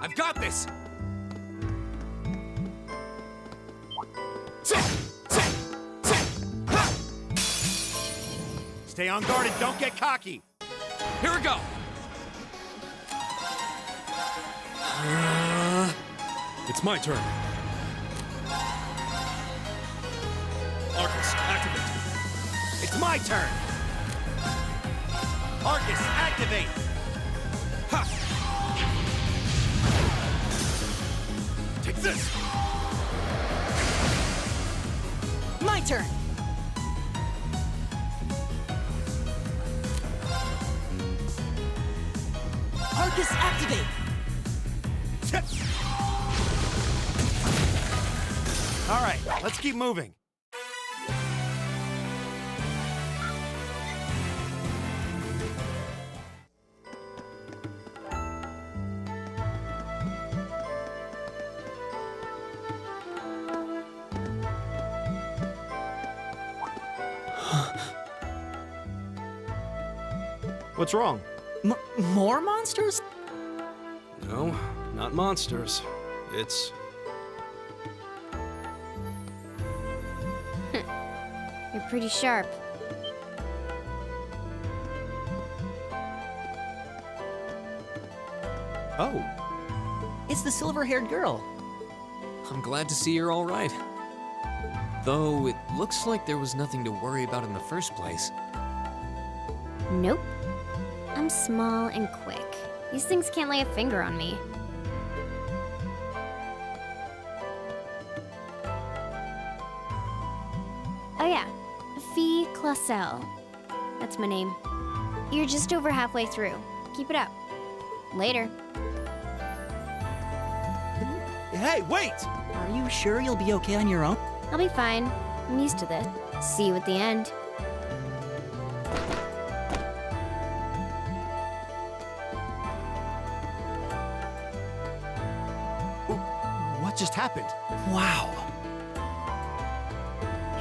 I've got this! Stay on guard and don't get cocky. Here we go! It's my turn. Arcus, activate. It's my turn. Arcus, activate. Ha! Take this. My turn. Arcus, activate. All right, let's keep moving. What's wrong? More monsters? No, not monsters. It's... You're pretty sharp. Oh, It's the silver-haired girl. I'm glad to see you're all right. Though it looks like there was nothing to worry about in the first place. Nope. I'm small and quick. These things can't lay a finger on me. Oh yeah, Fee Clausel. That's my name. You're just over halfway through. Keep it up. Later. hey, wait! Are you sure you'll be okay on your own? I'll be fine. I'm used to this. See you at the end. What just happened? Wow.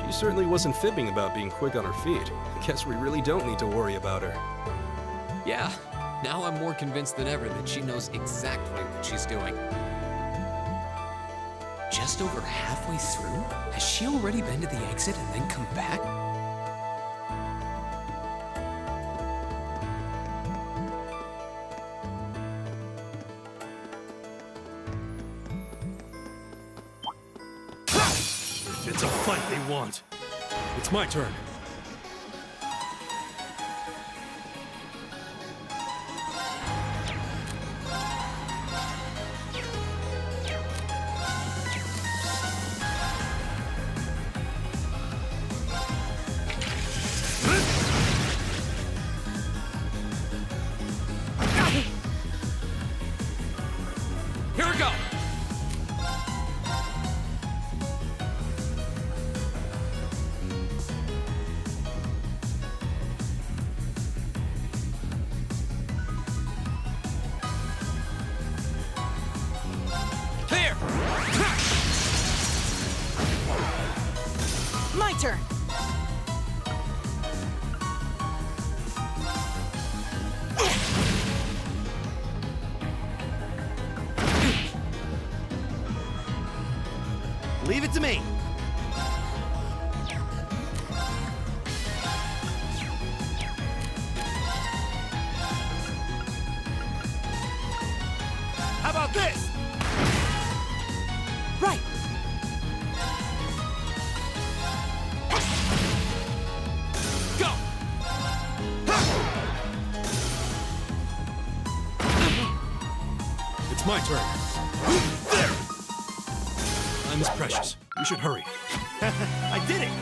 She certainly wasn't fibbing about being quick on her feet. Guess we really don't need to worry about her. Yeah, now I'm more convinced than ever that she knows exactly what she's doing. Just over halfway through? Has she already been to the exit and then come back? If it's a fight they want, it's my turn. Here we go! Here! My turn. Leave it to me. How about this? Right. Go! It's my turn. There! Time is precious. We should hurry. I did it!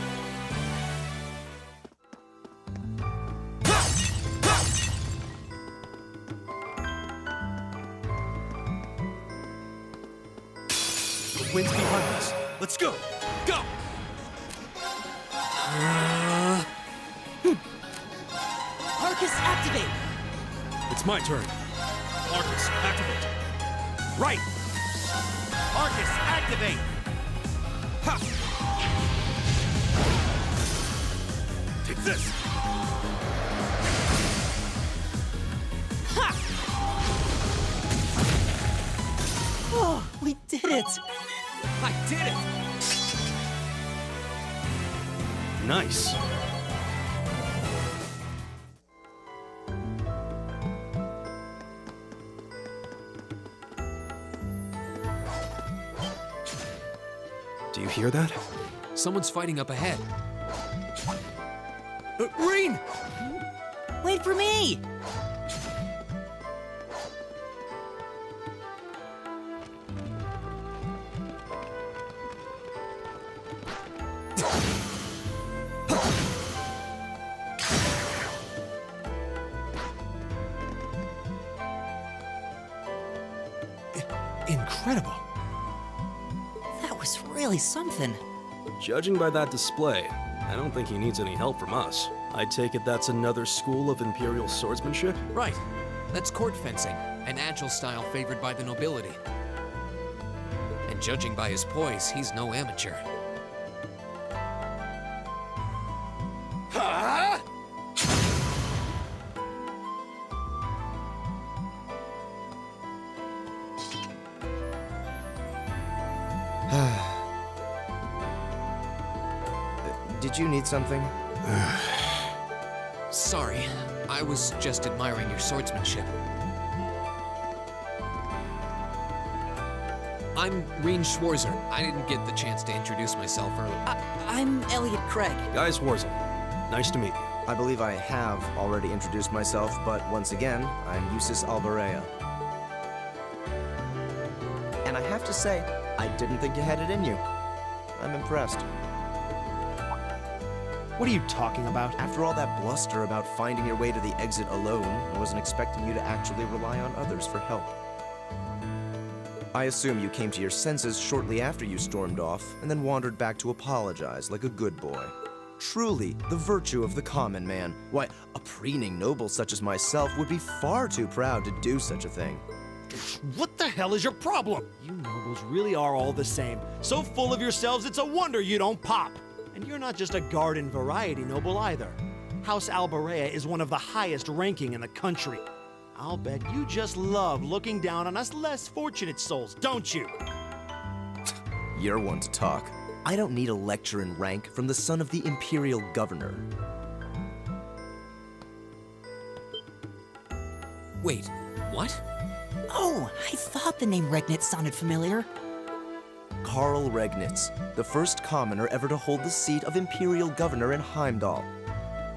The wind's behind us. Let's go. Go! Arcus, activate. It's my turn. Arcus, activate. Right! Arcus, activate! Ha! Take this! Ha! We did it! I did it! Nice. Do you hear that? Someone's fighting up ahead. Rean! Wait for me! Incredible. That was really something. Judging by that display, I don't think he needs any help from us. I take it that's another school of Imperial swordsmanship? Right. That's court fencing, an agile style favored by the nobility. And judging by his poise, he's no amateur. Did you need something? Sorry, I was just admiring your swordsmanship. I'm Rean Schwarzer. I didn't get the chance to introduce myself earlier. I'm Elliot Craig. Guy Schwarzer, nice to meet you. I believe I have already introduced myself, but once again, I'm Eustace Alberea. And I have to say, I didn't think you had it in you. I'm impressed. What are you talking about? After all that bluster about finding your way to the exit alone, I wasn't expecting you to actually rely on others for help. I assume you came to your senses shortly after you stormed off, and then wandered back to apologize like a good boy. Truly, the virtue of the common man. Why, a preening noble such as myself would be far too proud to do such a thing. What the hell is your problem? You nobles really are all the same. So full of yourselves, it's a wonder you don't pop. And you're not just a garden variety noble either. House Alberea is one of the highest ranking in the country. I'll bet you just love looking down on us less fortunate souls, don't you? You're one to talk. I don't need a lecture in rank from the son of the Imperial Governor. Wait, what? Oh, I thought the name Regnitz sounded familiar. Karl Regnitz, the first commoner ever to hold the seat of Imperial Governor in Heimdall.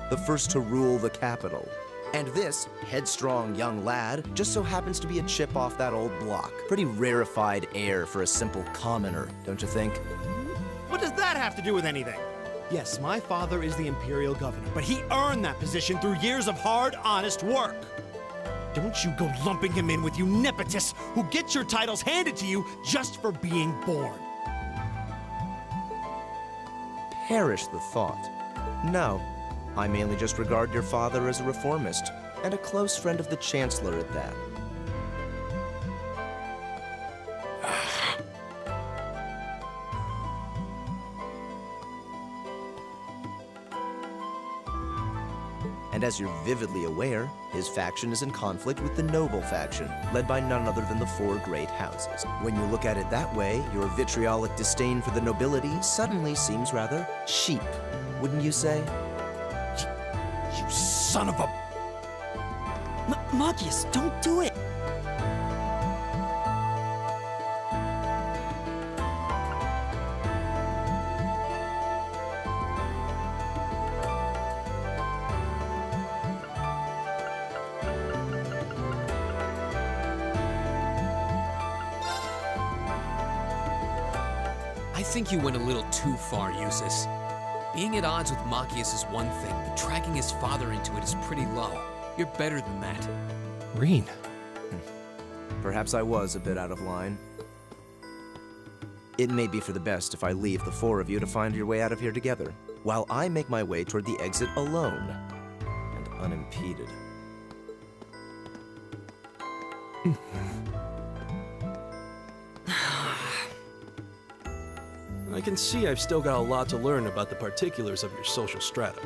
The first to rule the capital. And this headstrong young lad just so happens to be a chip off that old block. Pretty rarefied air for a simple commoner, don't you think? What does that have to do with anything? Yes, my father is the Imperial Governor, but he earned that position through years of hard, honest work. Don't you go lumping him in with you nepotists who get your titles handed to you just for being born. Perish the thought. No, I mainly just regard your father as a reformist, and a close friend of the Chancellor at that. And as you're vividly aware, his faction is in conflict with the noble faction, led by none other than the four great houses. When you look at it that way, your vitriolic disdain for the nobility suddenly seems rather cheap, wouldn't you say? You son of a... Magius, don't do it! I think you went a little too far, Eustace. Being at odds with Machias is one thing, but dragging his father into it is pretty low. You're better than that. Rean. Perhaps I was a bit out of line. It may be for the best if I leave the four of you to find your way out of here together, while I make my way toward the exit alone and unimpeded. I can see I've still got a lot to learn about the particulars of your social strata.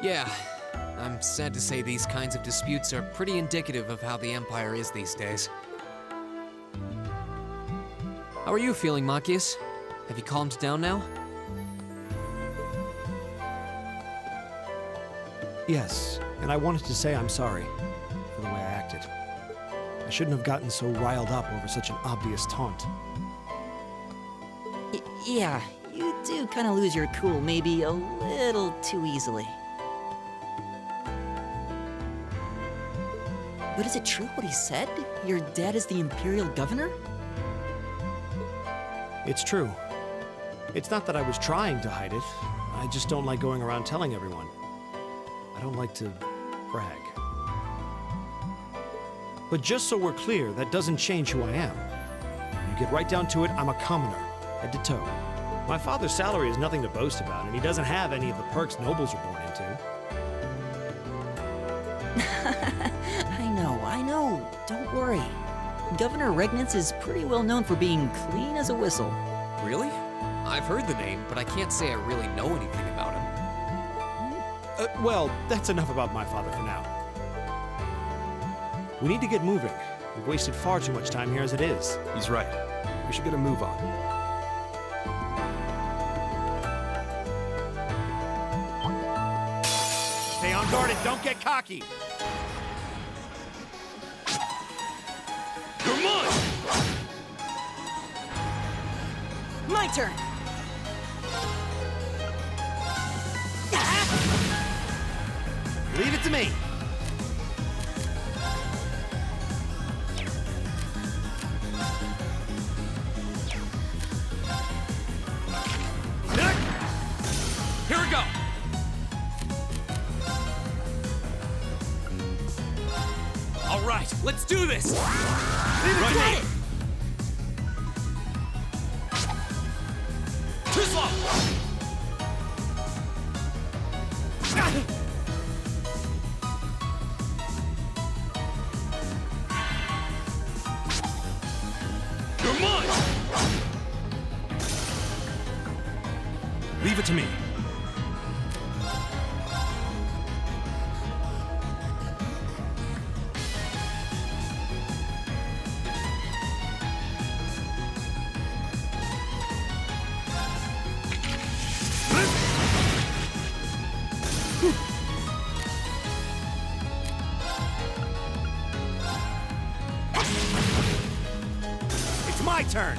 Yeah, I'm sad to say these kinds of disputes are pretty indicative of how the Empire is these days. How are you feeling, Machias? Have you calmed down now? Yes, and I wanted to say I'm sorry for the way I acted. I shouldn't have gotten so riled up over such an obvious taunt. Yeah, you do kind of lose your cool maybe a little too easily. But is it true what he said? Your dad is the Imperial Governor? It's true. It's not that I was trying to hide it. I just don't like going around telling everyone. I don't like to brag. But just so we're clear, that doesn't change who I am. You get right down to it, I'm a commoner, head to toe. My father's salary is nothing to boast about, and he doesn't have any of the perks nobles are born into. I know. Don't worry. Governor Regnitz is pretty well known for being clean as a whistle. Really? I've heard the name, but I can't say I really know anything about him. Well, that's enough about my father for now. We need to get moving. We've wasted far too much time here as it is. He's right. We should get a move on. Stay on guard and don't get cocky. Come on! My turn! Leave it to me. Here we go! All right, let's do this! Leave it to me. Too slow! Come on! Leave it to me. It's my turn.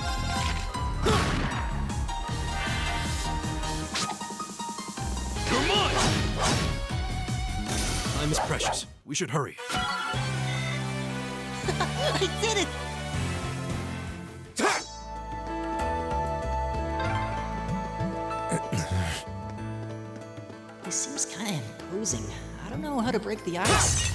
Come on! Time is precious. We should hurry. I did it! He seems kind of imposing. I don't know how to break the ice.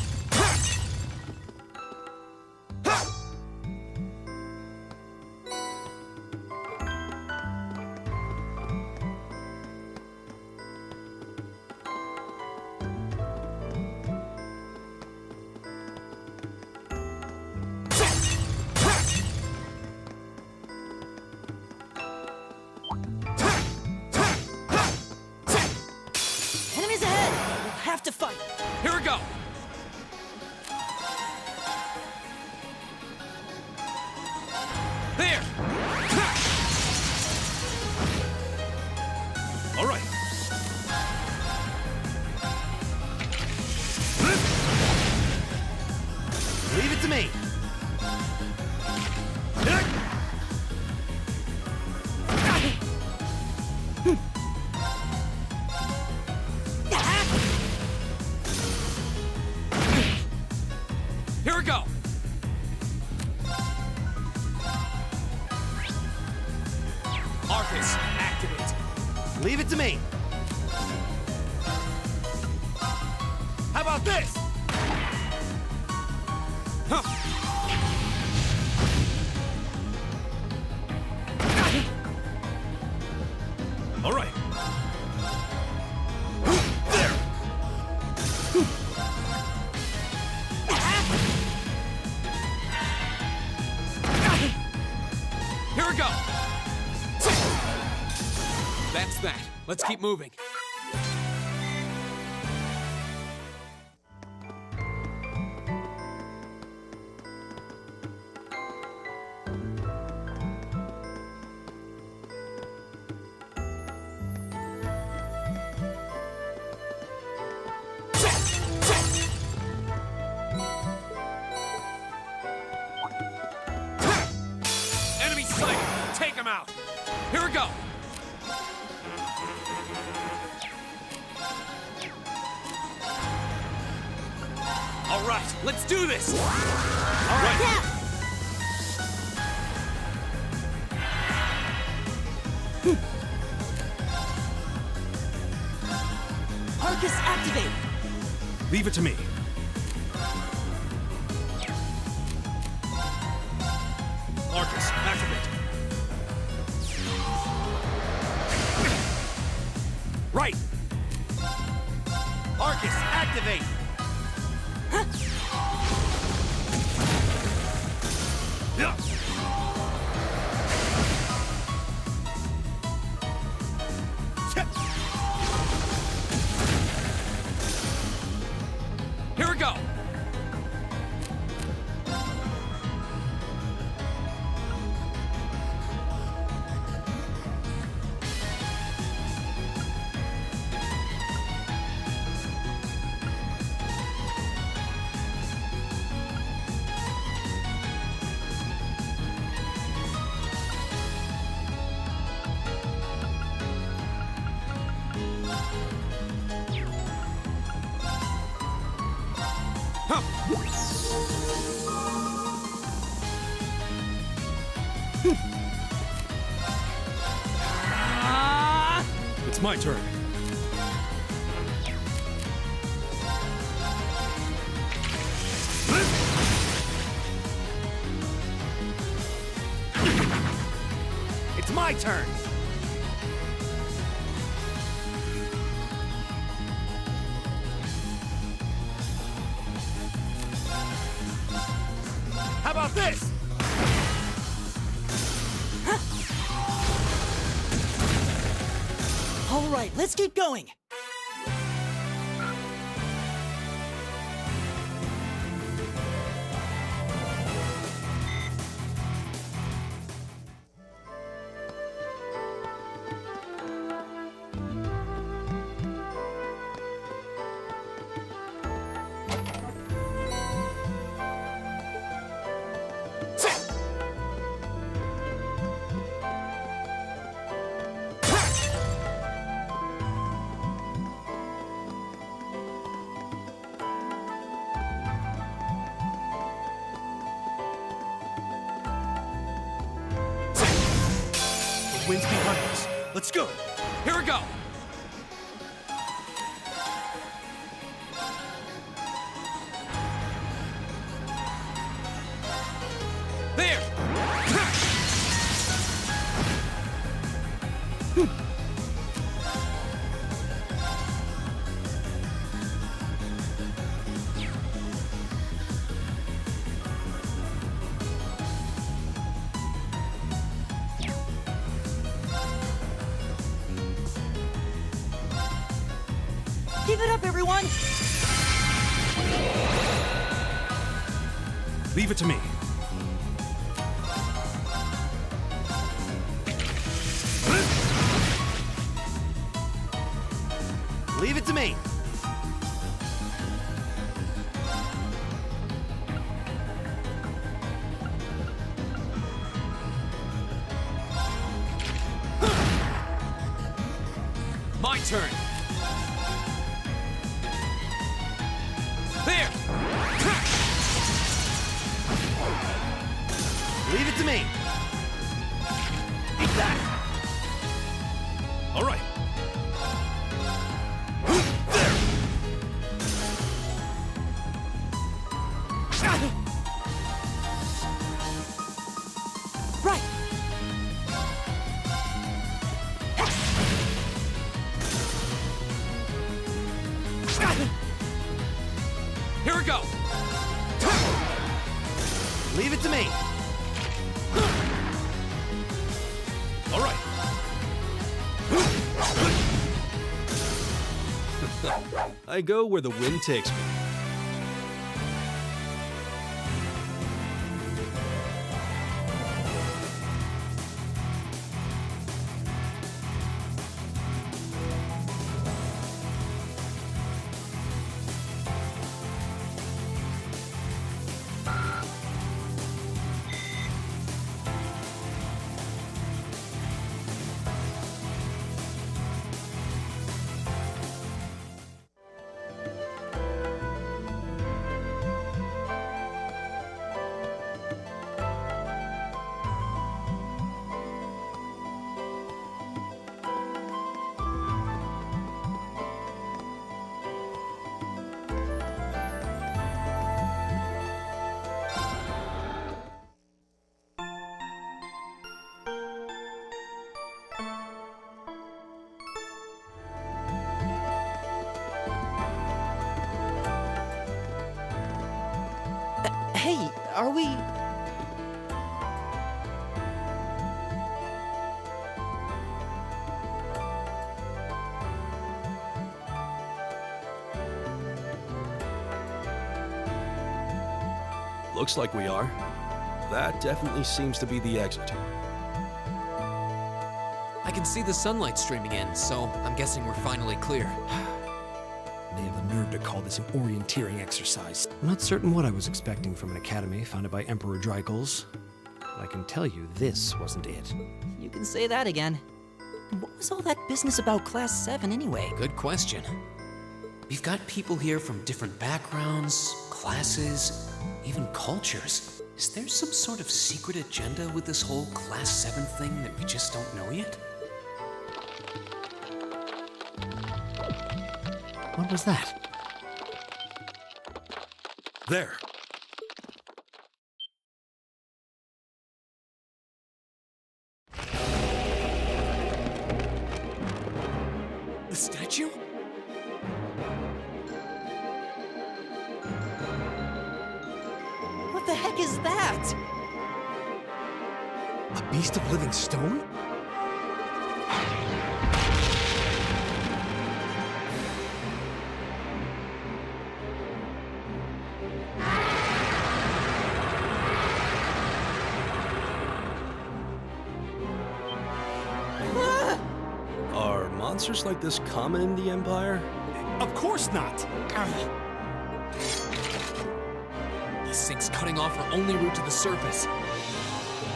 Enemies ahead! We'll have to fight! Here we go! There! All right. Leave it to me. Here we go! Arcus, activate! Leave it to me. How about this? Huh. All right. Here we go! That's that. Let's keep moving. All right, let's do this! Arcus, activate! Leave it to me. Arcus, activate. Right! Arcus, activate! Yeah. Here we go! It's my turn. It's my turn! How about this? All right, let's keep going. Wind's behind us. Let's go! Here we go! There! Keep it up, everyone! Leave it to me. Leave it to me! My turn! There! Leave it to me! Eat that! All right. Right! Here we go! Leave it to me! All right. I go where the wind takes me. Are we... Looks like we are. That definitely seems to be the exit. I can see the sunlight streaming in, so I'm guessing we're finally clear. They have the nerve to call this an orienteering exercise. I'm not certain what I was expecting from an academy founded by Emperor Dreikels, but I can tell you this wasn't it. You can say that again. What was all that business about Class 7 anyway? Good question. We've got people here from different backgrounds, classes, even cultures. Is there some sort of secret agenda with this whole Class 7 thing that we just don't know yet? What was that? There. The statue? What the heck is that? A beast of living stone? Are monsters like this common in the Empire? Of course not! This thing's cutting off our only route to the surface.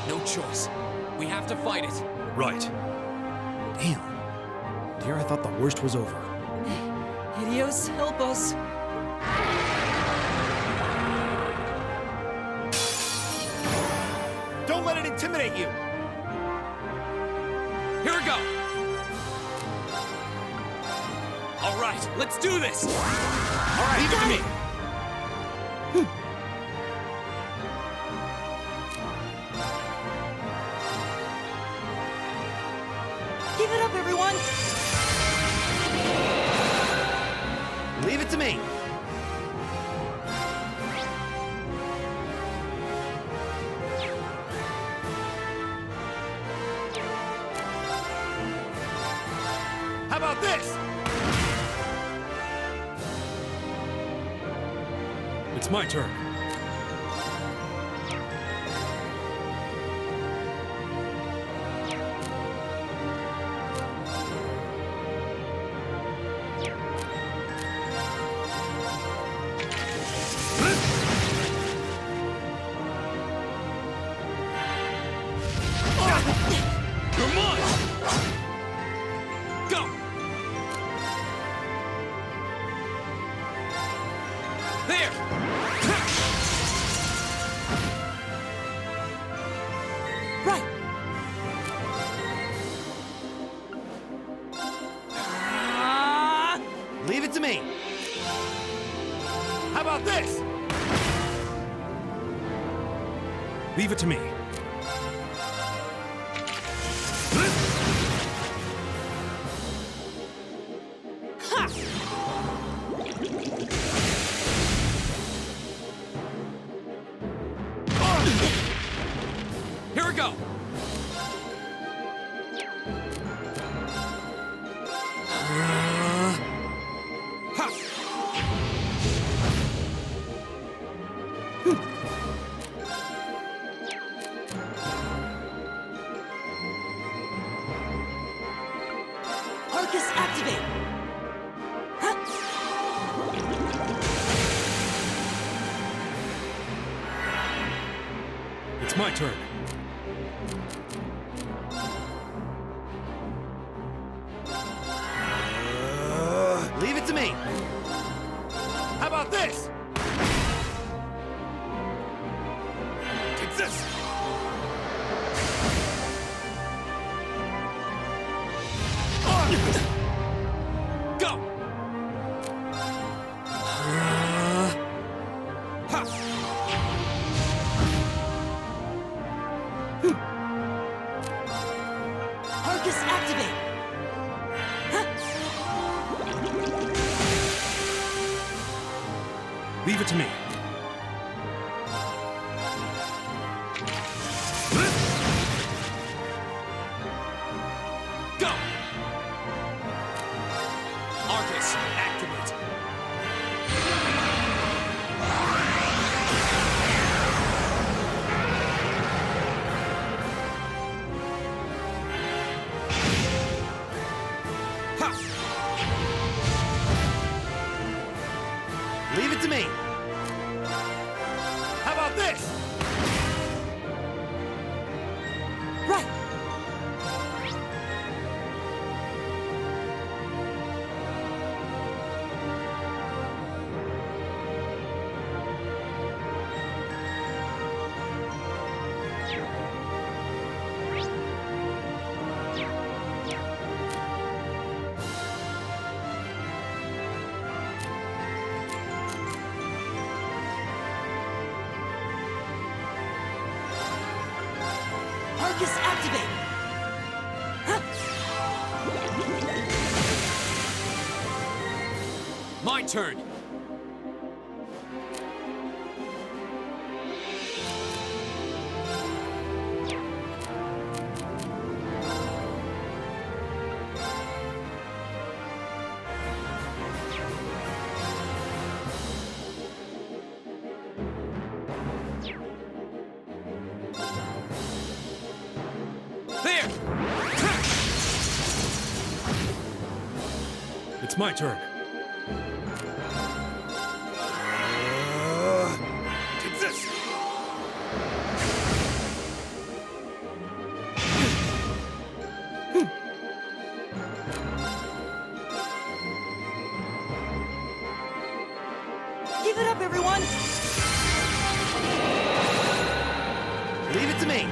No choice. We have to fight it. Right. Damn. Dear, I thought the worst was over. Idios, help us. Don't let it intimidate you! Here we go! All right, let's do this! All right, leave it to me! Give it up, everyone! Leave it to me! How about this? It's my turn. Come on! Go! There! Right! Leave it to me! How about this? Leave it to me. Here we go! Arcus, activate! It's my turn. Leave it to me! How about this? Take this! Go! Arcus, activate! Leave it to me. Leave it to me. How about this? Right! Arcus activate! My turn. There! It's my turn. Take this! Give it up, everyone! Leave it to me.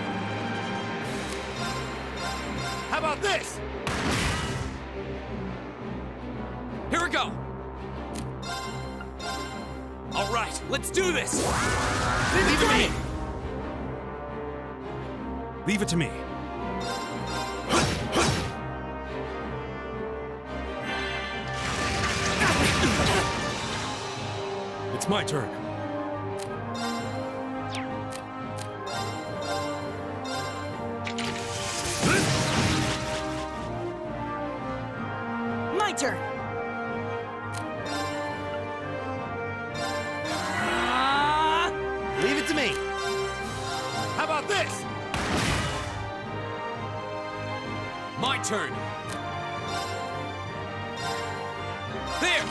How about this? Here we go! All right, let's do this! Leave it to me. Leave it to me. It's my turn. My turn! Leave it to me. How about this? My turn. There!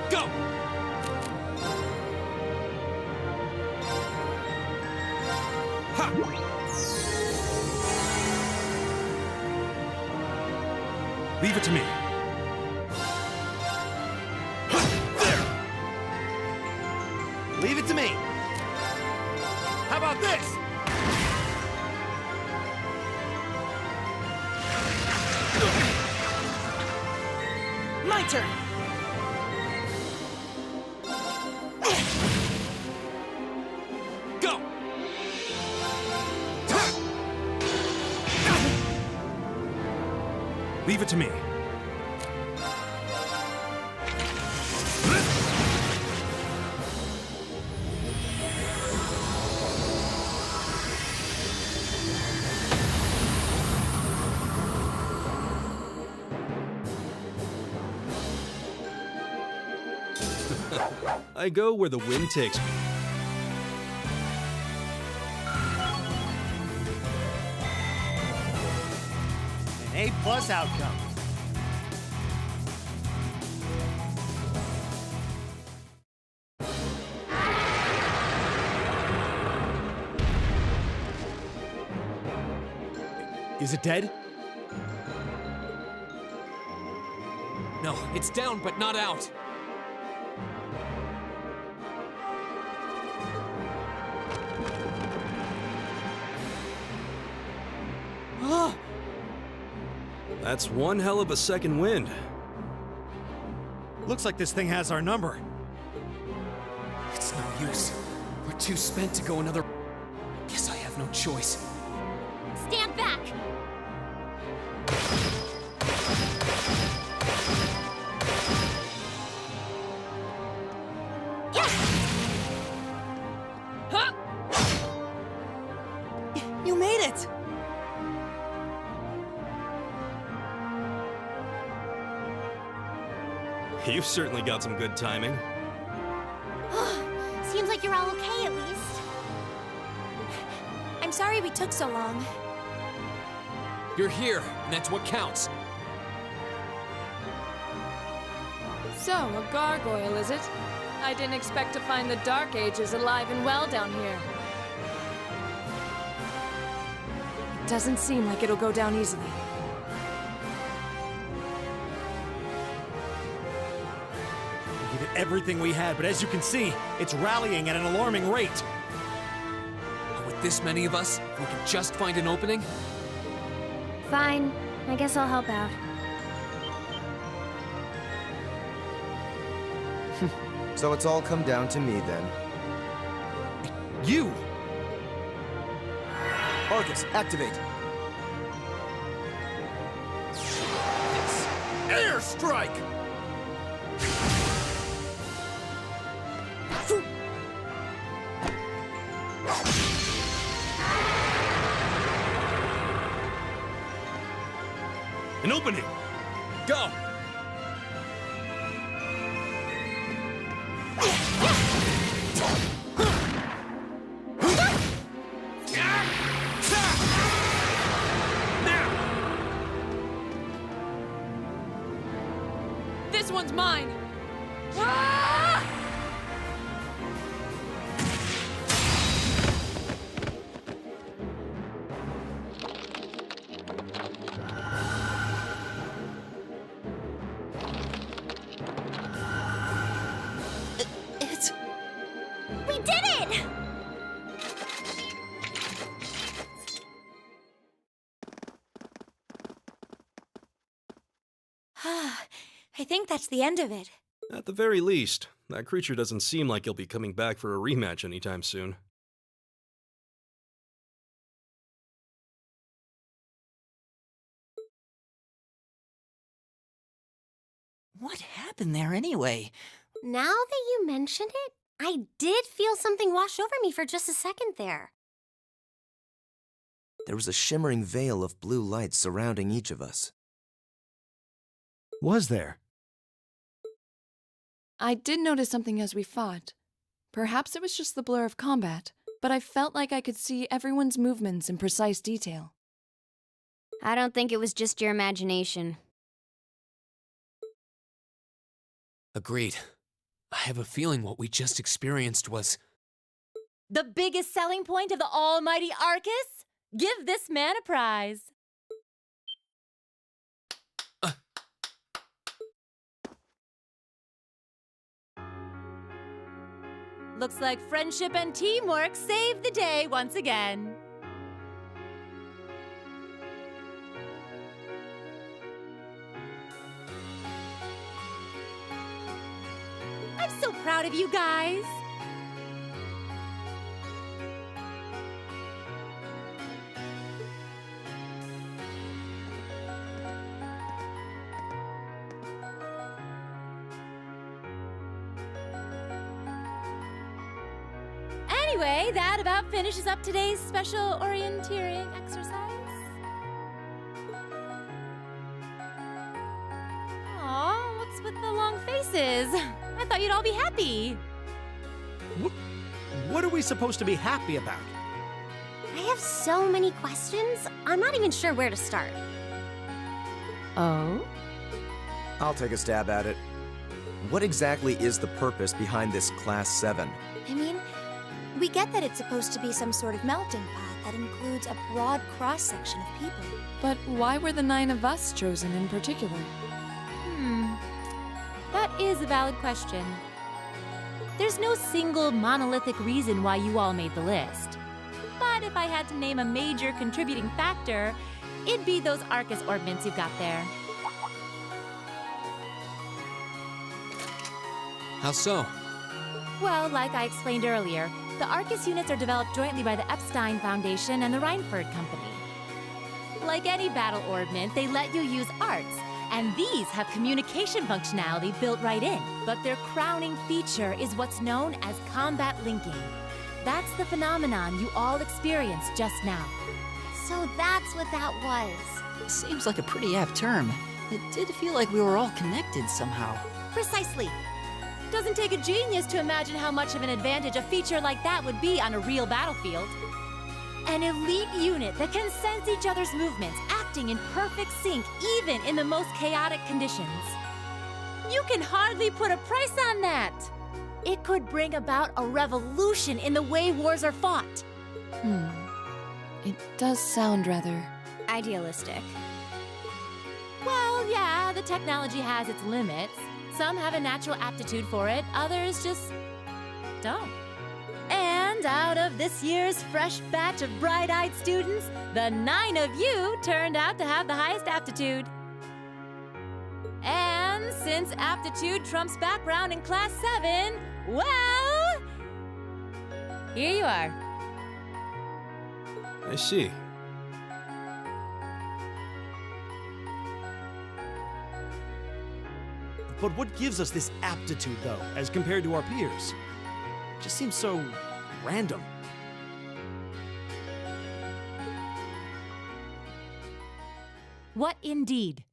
Go! Ha! Leave it to me. There! Leave it to me. How about this? My turn! Go! Leave it to me. I go where the wind takes me. An A+ outcome. Is it dead? No, it's down but not out. That's one hell of a second wind. Looks like this thing has our number. It's no use. We're too spent to go another. Guess I have no choice. Stand back! You've certainly got some good timing. Seems like you're all okay, at least. I'm sorry we took so long. You're here, and that's what counts. So, a gargoyle, is it? I didn't expect to find the Dark Ages alive and well down here. It doesn't seem like it'll go down easily. We did everything we had, but as you can see, it's rallying at an alarming rate. With this many of us, if we can just find an opening. Fine. I guess I'll help out. So it's all come down to me then. You! Arcus, activate! Airstrike! An opening! Go! This one's mine! Ah! We did it! I think that's the end of it. At the very least, that creature doesn't seem like he'll be coming back for a rematch anytime soon. What happened there anyway? Now that you mention it, I did feel something wash over me for just a second there. There was a shimmering veil of blue light surrounding each of us. Was there? I did notice something as we fought. Perhaps it was just the blur of combat, but I felt like I could see everyone's movements in precise detail. I don't think it was just your imagination. Agreed. I have a feeling what we just experienced was... The biggest selling point of the almighty Arcus? Give this man a prize. Looks like friendship and teamwork saved the day once again. I'm so proud of you guys. Anyway, that about finishes up today's special orienteering exercise. Aw, what's with the long faces? I thought you'd all be happy. What are we supposed to be happy about? I have so many questions, I'm not even sure where to start. Oh? I'll take a stab at it. What exactly is the purpose behind this Class VII? I mean, we get that it's supposed to be some sort of melting pot that includes a broad cross-section of people. But why were the 9 of us chosen in particular? That is a valid question. There's no single monolithic reason why you all made the list. But if I had to name a major contributing factor, it'd be those Arcus ordnance you've got there. How so? Well, like I explained earlier, the Arcus units are developed jointly by the Epstein Foundation and the Reinford Company. Like any battle ordnance, they let you use arts, and these have communication functionality built right in. But their crowning feature is what's known as combat linking. That's the phenomenon you all experienced just now. So that's what that was. Seems like a pretty apt term. It did feel like we were all connected somehow. Precisely. Doesn't take a genius to imagine how much of an advantage a feature like that would be on a real battlefield. An elite unit that can sense each other's movements, acting in perfect sync even in the most chaotic conditions. You can hardly put a price on that. It could bring about a revolution in the way wars are fought. It does sound rather... Idealistic. Well, yeah, the technology has its limits. Some have a natural aptitude for it, others just don't. And out of this year's fresh batch of bright-eyed students, the 9 of you turned out to have the highest aptitude. And since aptitude trumps background in Class 7, well, here you are. I see. But what gives us this aptitude, though, as compared to our peers? It just seems so random. What indeed?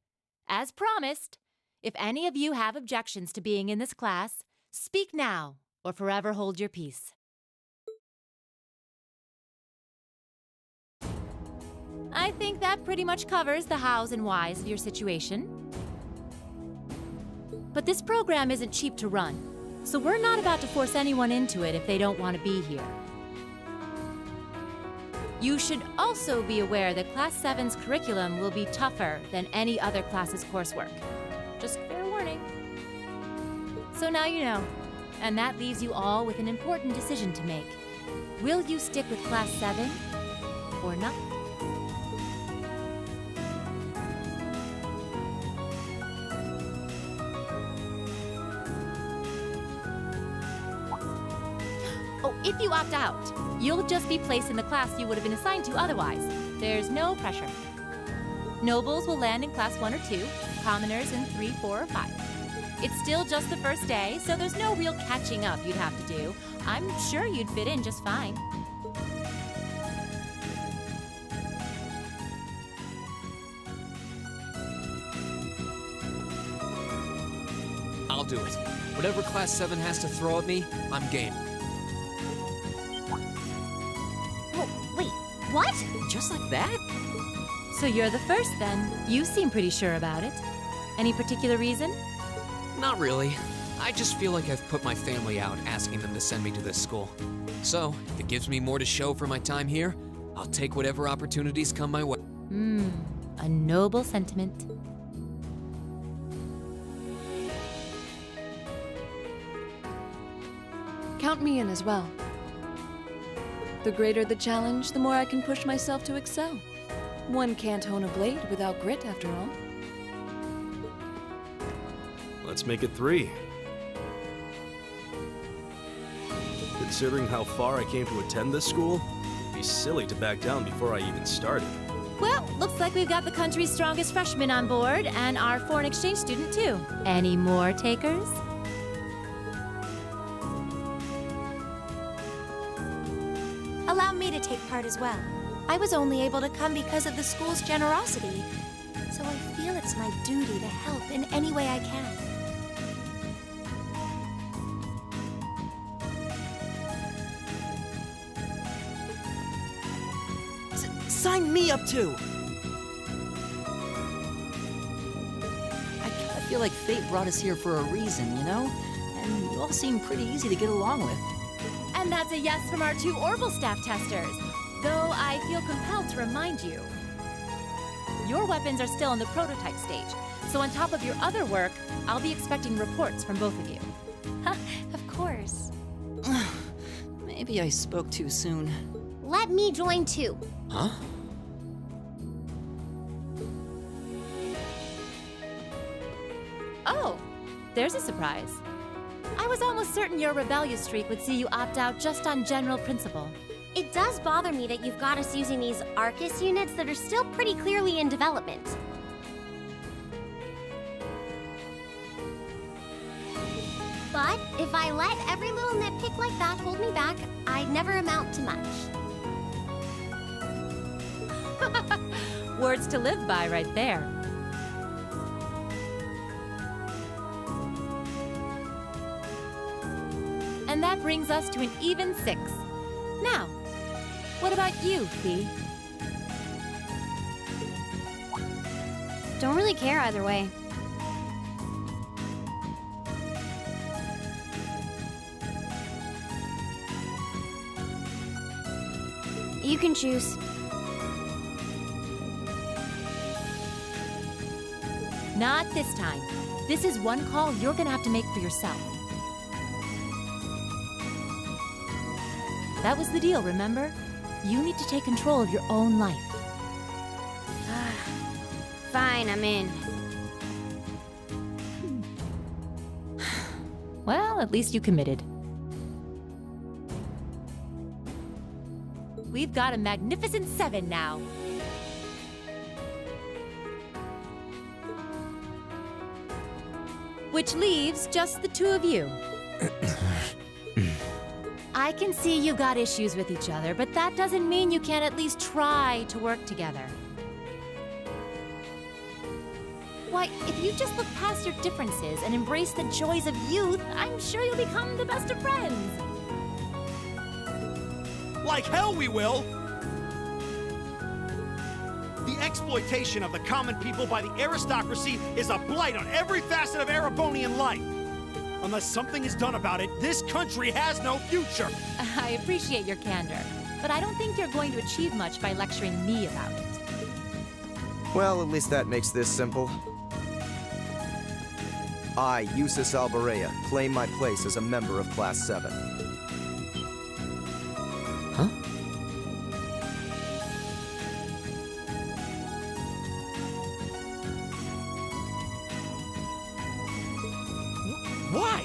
As promised, if any of you have objections to being in this class, speak now or forever hold your peace. I think that pretty much covers the hows and whys of your situation. But this program isn't cheap to run, so we're not about to force anyone into it if they don't want to be here. You should also be aware that Class 7's curriculum will be tougher than any other class's coursework. Just fair warning. So now you know, and that leaves you all with an important decision to make. Will you stick with Class 7 or not? Oh, if you opt out, you'll just be placed in the class you would have been assigned to otherwise. There's no pressure. Nobles will land in Class 1 or 2, commoners in 3, 4, or 5. It's still just the first day, so there's no real catching up you'd have to do. I'm sure you'd fit in just fine. I'll do it. Whatever Class 7 has to throw at me, I'm game. Oh, wait, what? Just like that? So you're the first then. You seem pretty sure about it. Any particular reason? Not really. I just feel like I've put my family out asking them to send me to this school. So, if it gives me more to show for my time here, I'll take whatever opportunities come my way. A noble sentiment. Count me in as well. The greater the challenge, the more I can push myself to excel. One can't hone a blade without grit, after all. Let's make it 3. Considering how far I came to attend this school, it'd be silly to back down before I even started. Well, looks like we've got the country's strongest freshman on board and our foreign exchange student too. Any more takers? Allow me to take part as well. I was only able to come because of the school's generosity, so I feel it's my duty to help in any way I can. Sign me up too! I feel like fate brought us here for a reason, you know? And you all seem pretty easy to get along with. And that's a yes from our 2 Orbital staff testers. Though I feel compelled to remind you, your weapons are still in the prototype stage. So on top of your other work, I'll be expecting reports from both of you. Of course. Maybe I spoke too soon. Let me join too. Huh? Oh, there's a surprise. I was almost certain your rebellious streak would see you opt out just on general principle. It does bother me that you've got us using these Arcus units that are still pretty clearly in development. But if I let every little nitpick like that hold me back, I'd never amount to much. Words to live by right there. And that brings us to an even 6. Now, what about you, Fee? Don't really care either way. You can choose. Not this time. This is one call you're gonna have to make for yourself. That was the deal, remember? You need to take control of your own life. Fine, I'm in. Well, at least you committed. We've got a magnificent 7 now. Which leaves just the 2 of you. I can see you got issues with each other, but that doesn't mean you can't at least try to work together. Why, if you just look past your differences and embrace the joys of youth, I'm sure you'll become the best of friends. Like hell we will! The exploitation of the common people by the aristocracy is a blight on every facet of Erebonian life. Unless something is done about it, this country has no future. I appreciate your candor, but I don't think you're going to achieve much by lecturing me about it. Well, at least that makes this simple. I, Eustace Alberea, claim my place as a member of Class 7. Huh? Why?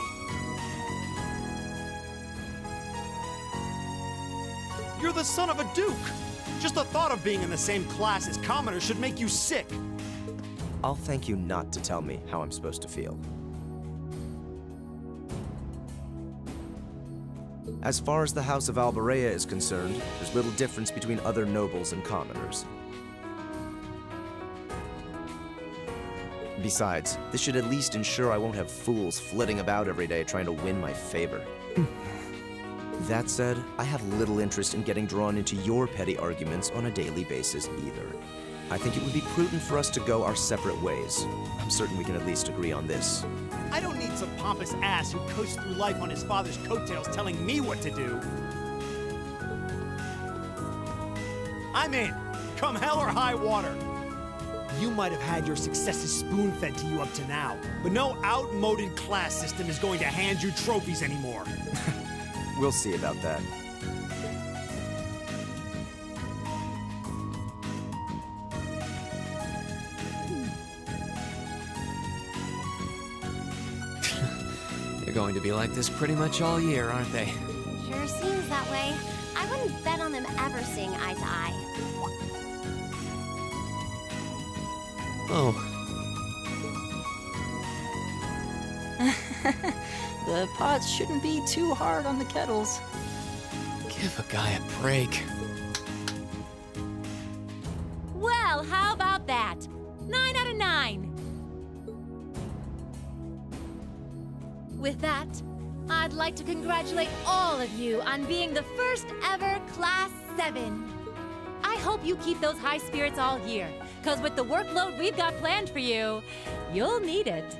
You're the son of a duke. Just the thought of being in the same class as commoners should make you sick. I'll thank you not to tell me how I'm supposed to feel. As far as the House of Alberea is concerned, there's little difference between other nobles and commoners. Besides, this should at least ensure I won't have fools flitting about every day trying to win my favor. That said, I have little interest in getting drawn into your petty arguments on a daily basis either. I think it would be prudent for us to go our separate ways. I'm certain we can at least agree on this. I don't need some pompous ass who coasts through life on his father's coattails telling me what to do. I'm in. Come hell or high water. You might have had your successes spoon-fed to you up to now, but no outmoded class system is going to hand you trophies anymore. We'll see about that. They're going to be like this pretty much all year, aren't they? Sure seems that way. I wouldn't bet on them ever seeing eye to eye. Oh. The pots shouldn't be too hard on the kettles. Give a guy a break. Well, how about that? 9 out of 9. With that, I'd like to congratulate all of you on being the first ever Class 7. I hope you keep those high spirits all year, because with the workload we've got planned for you, you'll need it.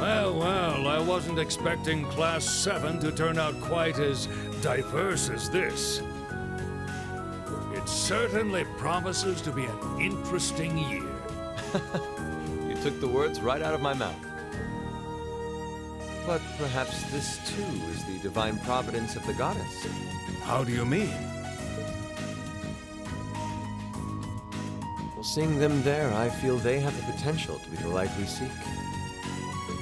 Well, I wasn't expecting Class 7 to turn out quite as diverse as this. It certainly promises to be an interesting year. You took the words right out of my mouth. But perhaps this too is the divine providence of the goddess. How do you mean? Well, seeing them there, I feel they have the potential to be the light we seek.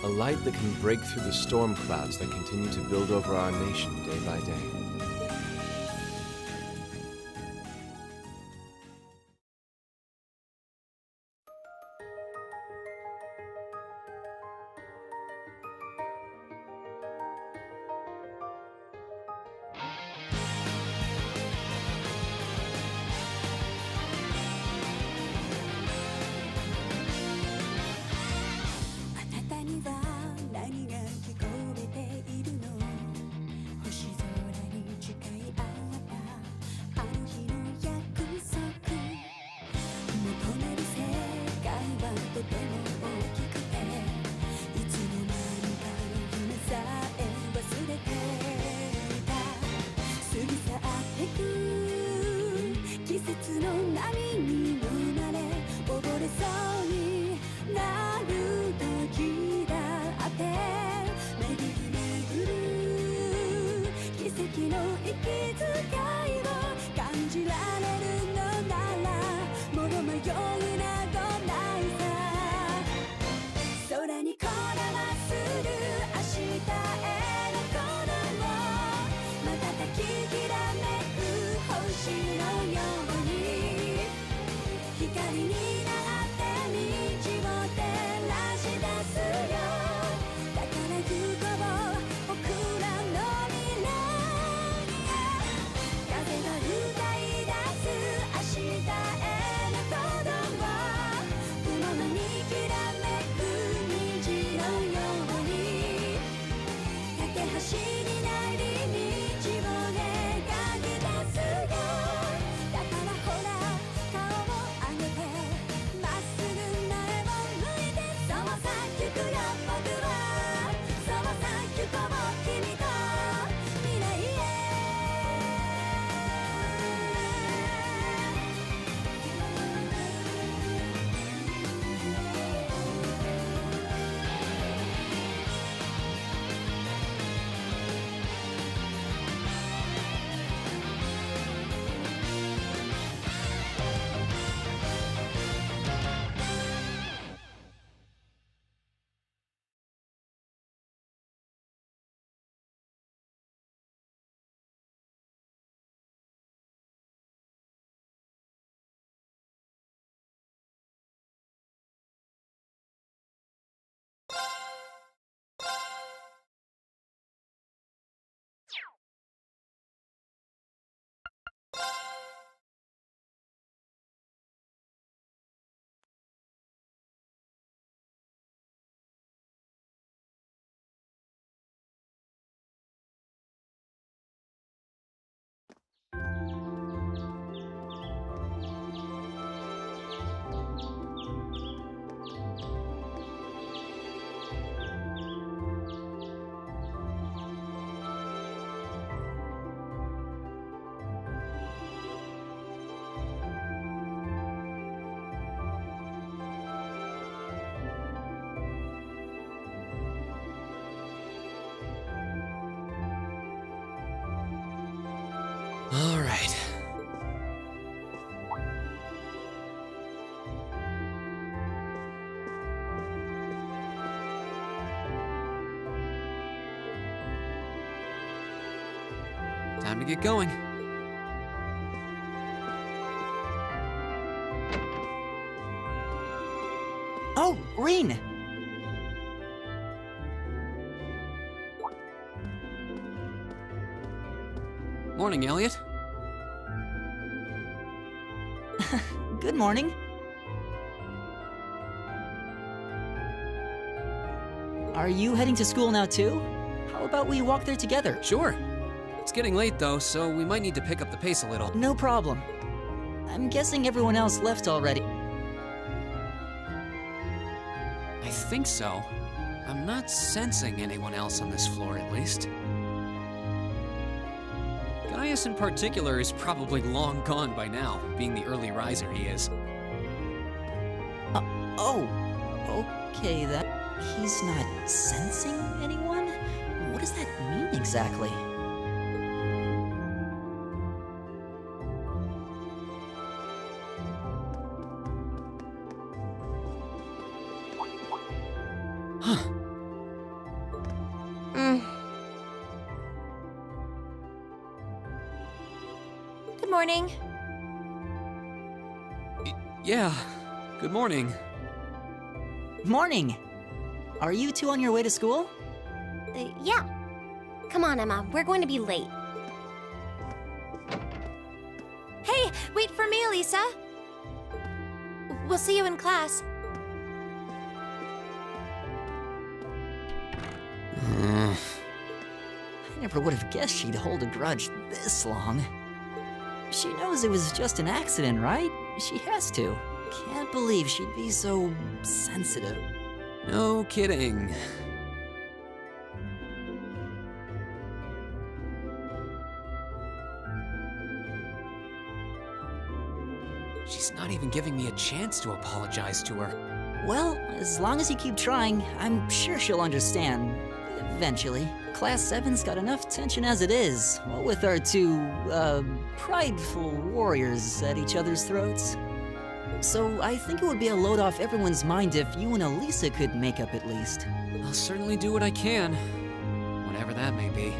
A light that can break through the storm clouds that continue to build over our nation day by day. の息遣いを感じられるのならもう迷いなどないさ空にこだまする明日への鼓動瞬ききらめく星のように光になって道を照らし出すよだから行こう僕らの未来へ風が歌い出す明日への鼓動雲間にきらめく虹のように架け橋になり道を描き出すよだからほら顔を上げてまっすぐ前を向いてそうさ行くよ僕はそうさ行こう君と未来へAll right. Time to get going. Oh, Rean! Morning, Elliot. Good morning. Are you heading to school now too? How about we walk there together? Sure. It's getting late though, so we might need to pick up the pace a little. No problem. I'm guessing everyone else left already. I think so. I'm not sensing anyone else on this floor, at least. Gaius in particular is probably long gone by now, being the early riser he is. Oh, okay then. He's not sensing anyone? What does that mean exactly? Huh. Good morning. Yeah, good morning. Morning! Are you two on your way to school? Yeah. Come on, Emma. We're going to be late. Hey, wait for me, Elisa. We'll see you in class. I never would have guessed she'd hold a grudge this long. She knows it was just an accident, right? She has to. Can't believe she'd be so sensitive. No kidding. She's not even giving me a chance to apologize to her. Well, as long as you keep trying, I'm sure she'll understand. Eventually. Class 7's got enough tension as it is, what with our two, prideful warriors at each other's throats. So I think it would be a load off everyone's mind if you and Elisa could make up at least. I'll certainly do what I can, whatever that may be.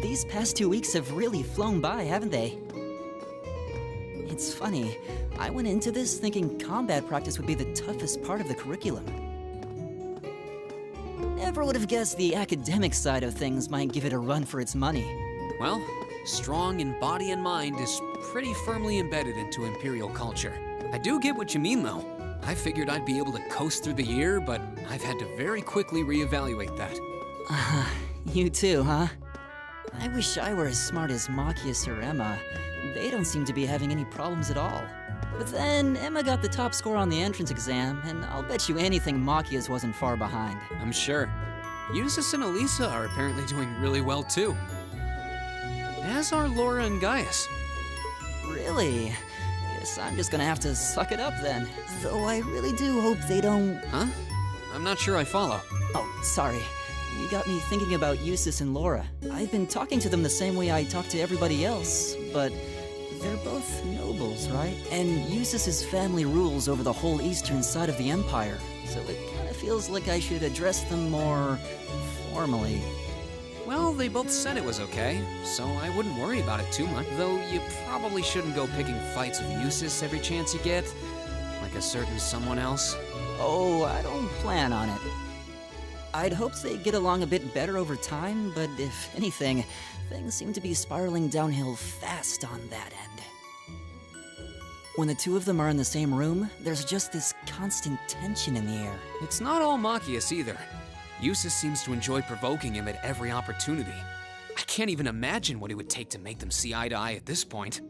These past 2 weeks have really flown by, haven't they? It's funny, I went into this thinking combat practice would be the toughest part of the curriculum. Never would have guessed the academic side of things might give it a run for its money. Well, strong in body and mind is pretty firmly embedded into Imperial culture. I do get what you mean, though. I figured I'd be able to coast through the year, but I've had to very quickly reevaluate that. You too, huh? I wish I were as smart as Machias or Emma. They don't seem to be having any problems at all. But then, Emma got the top score on the entrance exam, and I'll bet you anything Machias wasn't far behind. I'm sure. Eustace and Elisa are apparently doing really well, too. As are Laura and Gaius. Really? Guess I'm just gonna have to suck it up then. Though I really do hope they don't... Huh? I'm not sure I follow. Oh, sorry. You got me thinking about Eustace and Laura. I've been talking to them the same way I talk to everybody else, but they're both nobles, right? And Eustace's family rules over the whole eastern side of the Empire, so it kind of feels like I should address them more formally. Well, they both said it was okay, so I wouldn't worry about it too much. Though you probably shouldn't go picking fights with Eustace every chance you get, like a certain someone else. Oh, I don't plan on it. I'd hoped they'd get along a bit better over time, but if anything, things seem to be spiraling downhill fast on that end. When the two of them are in the same room, there's just this constant tension in the air. It's not all Machias either. Eustace seems to enjoy provoking him at every opportunity. I can't even imagine what it would take to make them see eye to eye at this point.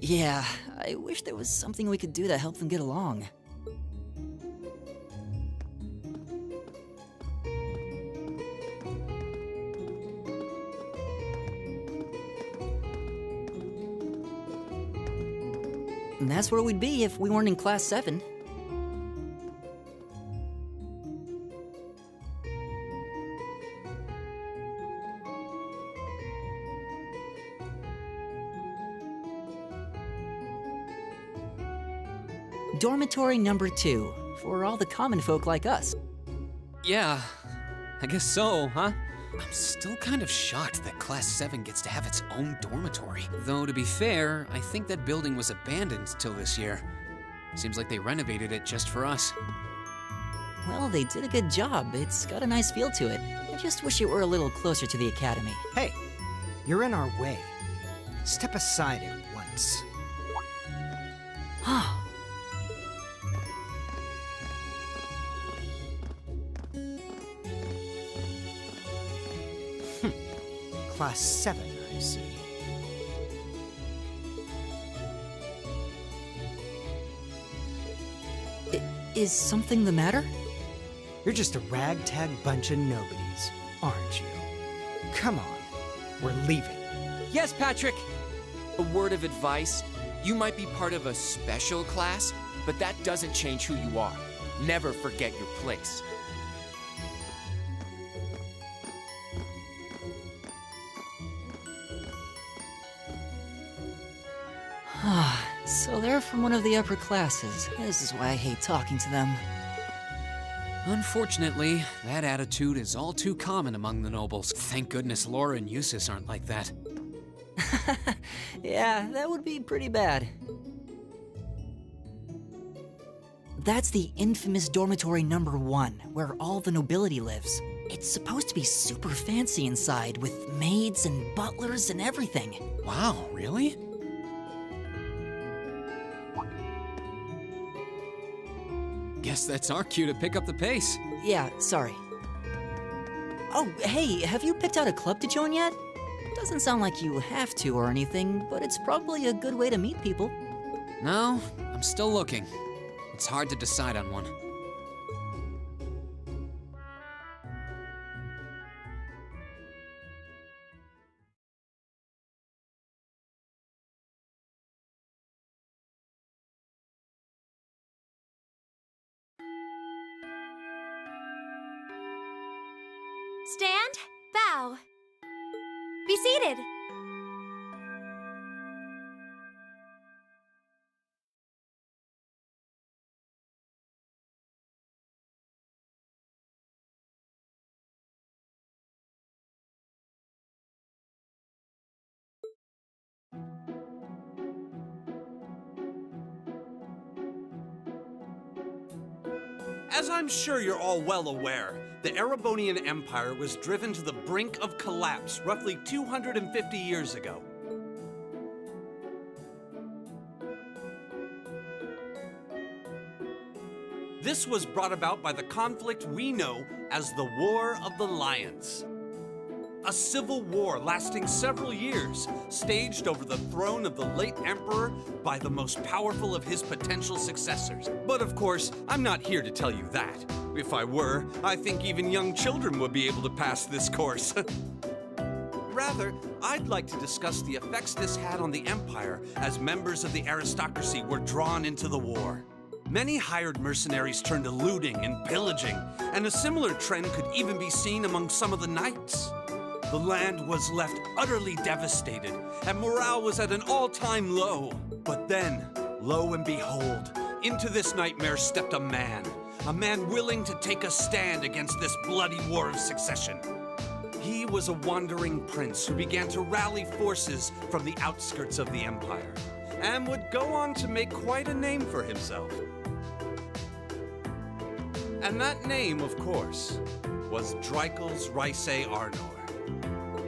Yeah, I wish there was something we could do to help them get along. And that's where we'd be if we weren't in Class 7. Dormitory number 2, for all the common folk like us. Yeah, I guess so, huh? I'm still kind of shocked that Class 7 gets to have its own dormitory. Though, to be fair, I think that building was abandoned till this year. Seems like they renovated it just for us. Well, they did a good job. It's got a nice feel to it. I just wish it were a little closer to the academy. Hey, you're in our way. Step aside at once. Class 7, I see. Is something the matter? You're just a ragtag bunch of nobodies, aren't you? Come on, we're leaving. Yes, Patrick! A word of advice. You might be part of a special class, but that doesn't change who you are. Never forget your place. So they're from one of the upper classes. This is why I hate talking to them. Unfortunately, that attitude is all too common among the nobles. Thank goodness Laura and Eustace aren't like that. Yeah, that would be pretty bad. That's the infamous dormitory number 1, where all the nobility lives. It's supposed to be super fancy inside, with maids and butlers and everything. Wow, really? Guess that's our cue to pick up the pace. Yeah, sorry. Oh, hey, have you picked out a club to join yet? Doesn't sound like you have to or anything, but it's probably a good way to meet people. No, I'm still looking. It's hard to decide on one. Stand, bow. Be seated. As I'm sure you're all well aware, the Erebonian Empire was driven to the brink of collapse roughly 250 years ago. This was brought about by the conflict we know as the War of the Lions. A civil war lasting several years, staged over the throne of the late emperor by the most powerful of his potential successors. But of course, I'm not here to tell you that. If I were, I think even young children would be able to pass this course. Rather, I'd like to discuss the effects this had on the empire as members of the aristocracy were drawn into the war. Many hired mercenaries turned to looting and pillaging, and a similar trend could even be seen among some of the knights. The land was left utterly devastated, and morale was at an all-time low. But then, lo and behold, into this nightmare stepped a man willing to take a stand against this bloody war of succession. He was a wandering prince who began to rally forces from the outskirts of the empire, and would go on to make quite a name for himself. And that name, of course, was Dreikels Rhysei Arnor.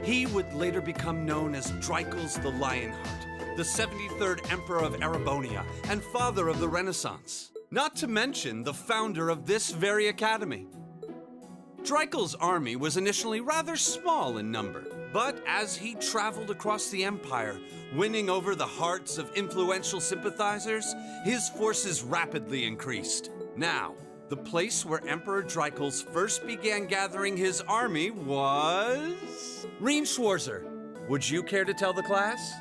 He would later become known as Dreikels the Lionheart, the 73rd Emperor of Erebonia and father of the Renaissance. Not to mention the founder of this very academy. Dreikels' army was initially rather small in number, but as he traveled across the empire, winning over the hearts of influential sympathizers, his forces rapidly increased. Now, the place where Emperor Dreikels first began gathering his army was... Rean Schwarzer. Would you care to tell the class?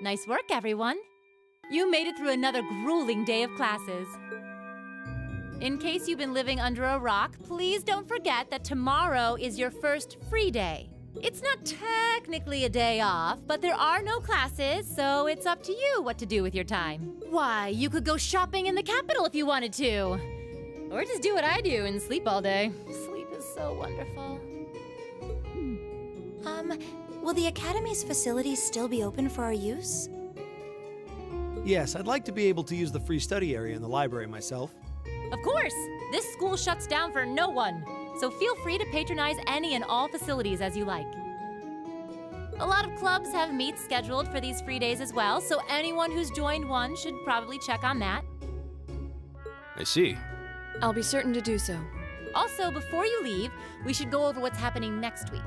Nice work, everyone. You made it through another grueling day of classes. In case you've been living under a rock, please don't forget that tomorrow is your first free day. It's not technically a day off, but there are no classes, so it's up to you what to do with your time. Why, you could go shopping in the capital if you wanted to. Or just do what I do and sleep all day. Sleep is so wonderful. Will the Academy's facilities still be open for our use? Yes, I'd like to be able to use the free study area in the library myself. Of course! This school shuts down for no one, so feel free to patronize any and all facilities as you like. A lot of clubs have meets scheduled for these free days as well, so anyone who's joined one should probably check on that. I see. I'll be certain to do so. Also, before you leave, we should go over what's happening next week.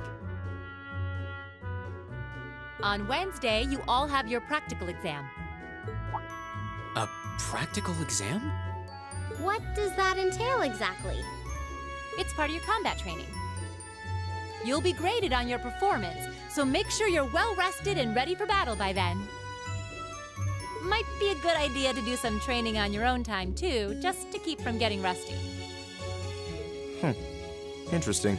On Wednesday, you all have your practical exam. A practical exam? What does that entail exactly? It's part of your combat training. You'll be graded on your performance, so make sure you're well rested and ready for battle by then. Might be a good idea to do some training on your own time too, just to keep from getting rusty. Interesting.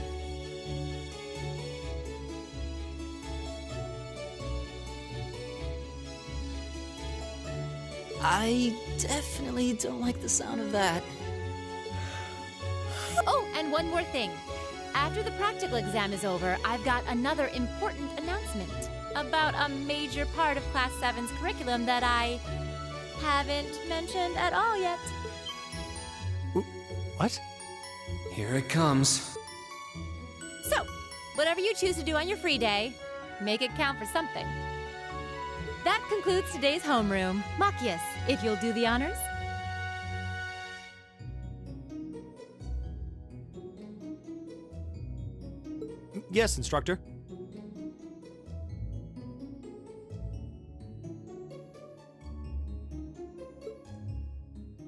I definitely don't like the sound of that. Oh, and one more thing. After the practical exam is over, I've got another important announcement about a major part of Class 7's curriculum that I haven't mentioned at all yet. What? Here it comes. So, whatever you choose to do on your free day, make it count for something. That concludes today's homeroom. Machias, if you'll do the honors. Yes, instructor.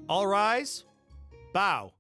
All rise. Bow.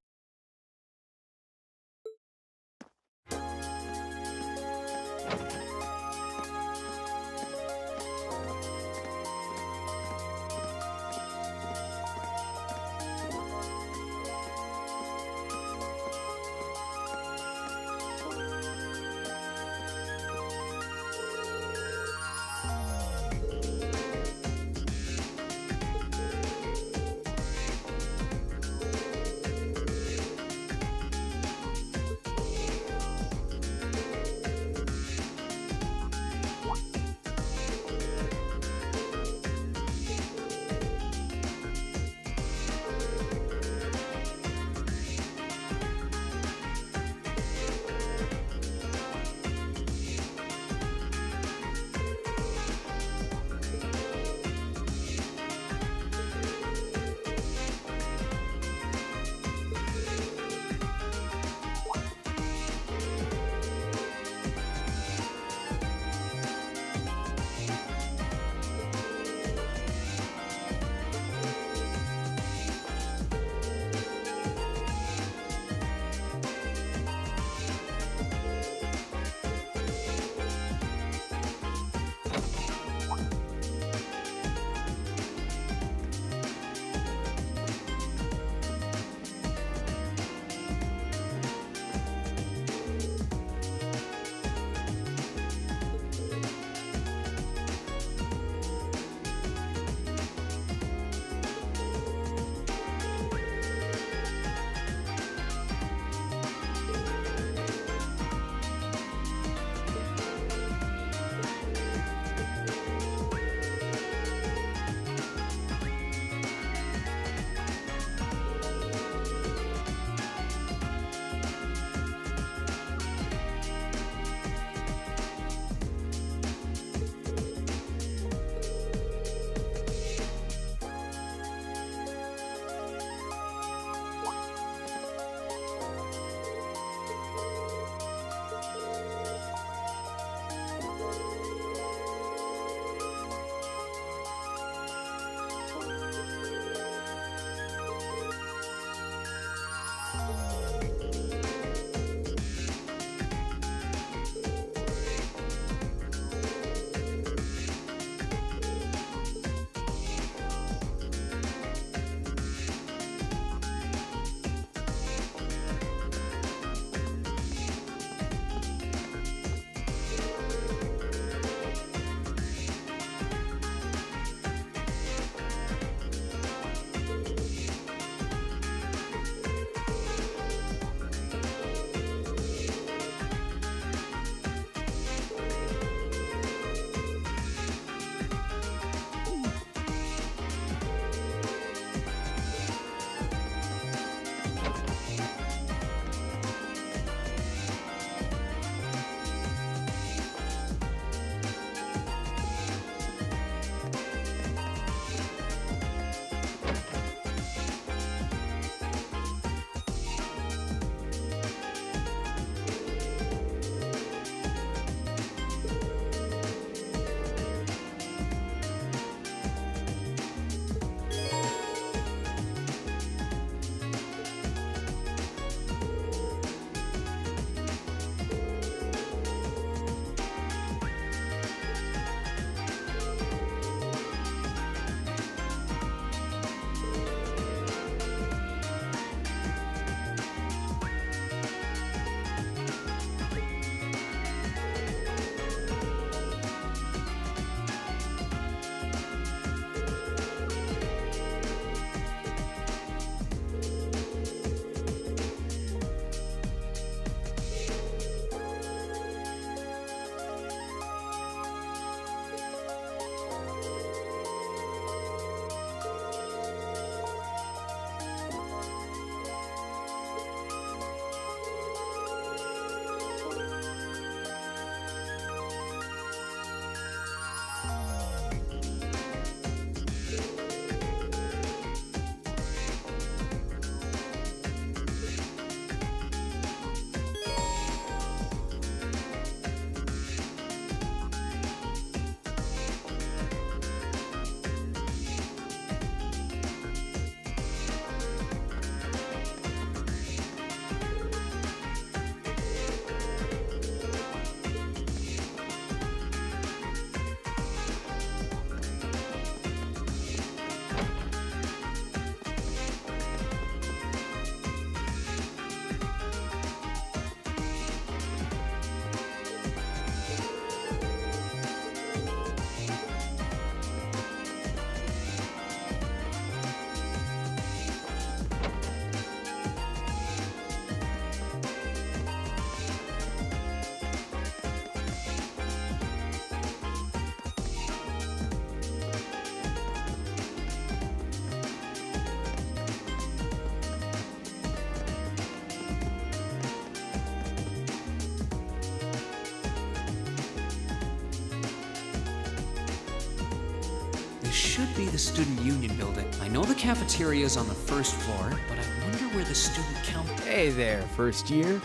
This should be the student union building. I know the cafeteria is on the first floor, but I wonder where the student count... Hey there, first year.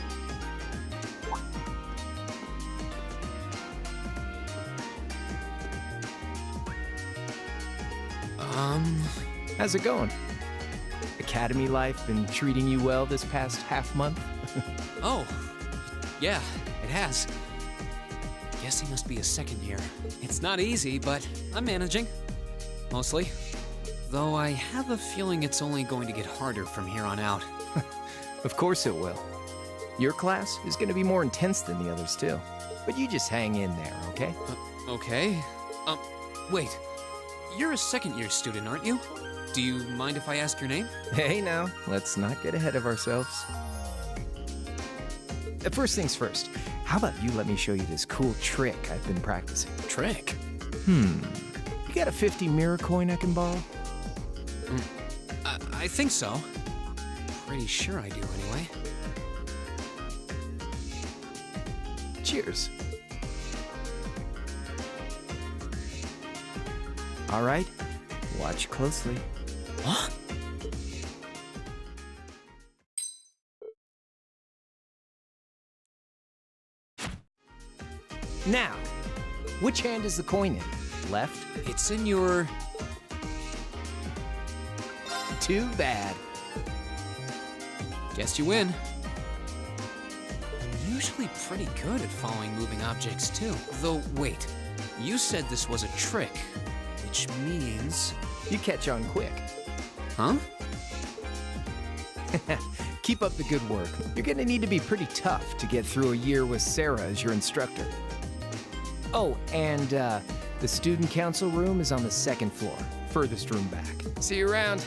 How's it going? Academy life been treating you well this past half month? Oh, yeah, it has. Guess he must be a second year. It's not easy, but I'm managing. Mostly. Though I have a feeling it's only going to get harder from here on out. Of course it will. Your class is going to be more intense than the others too. But you just hang in there, okay? Okay. Wait. You're a second year student, aren't you? Do you mind if I ask your name? Hey now, let's not get ahead of ourselves. First things first, how about you let me show you this cool trick I've been practicing? Trick? You got a 50 mirror coin I can borrow? I think so. Pretty sure I do, anyway. Cheers. All right, watch closely. Huh? Now, which hand is the coin in? Left? It's in your... Too bad. Guess you win. I'm usually pretty good at following moving objects, too. Though, wait. You said this was a trick, which means... You catch on quick. Huh? Keep up the good work. You're gonna need to be pretty tough to get through a year with Sarah as your instructor. Oh, and the student council room is on the second floor, furthest room back. See you around.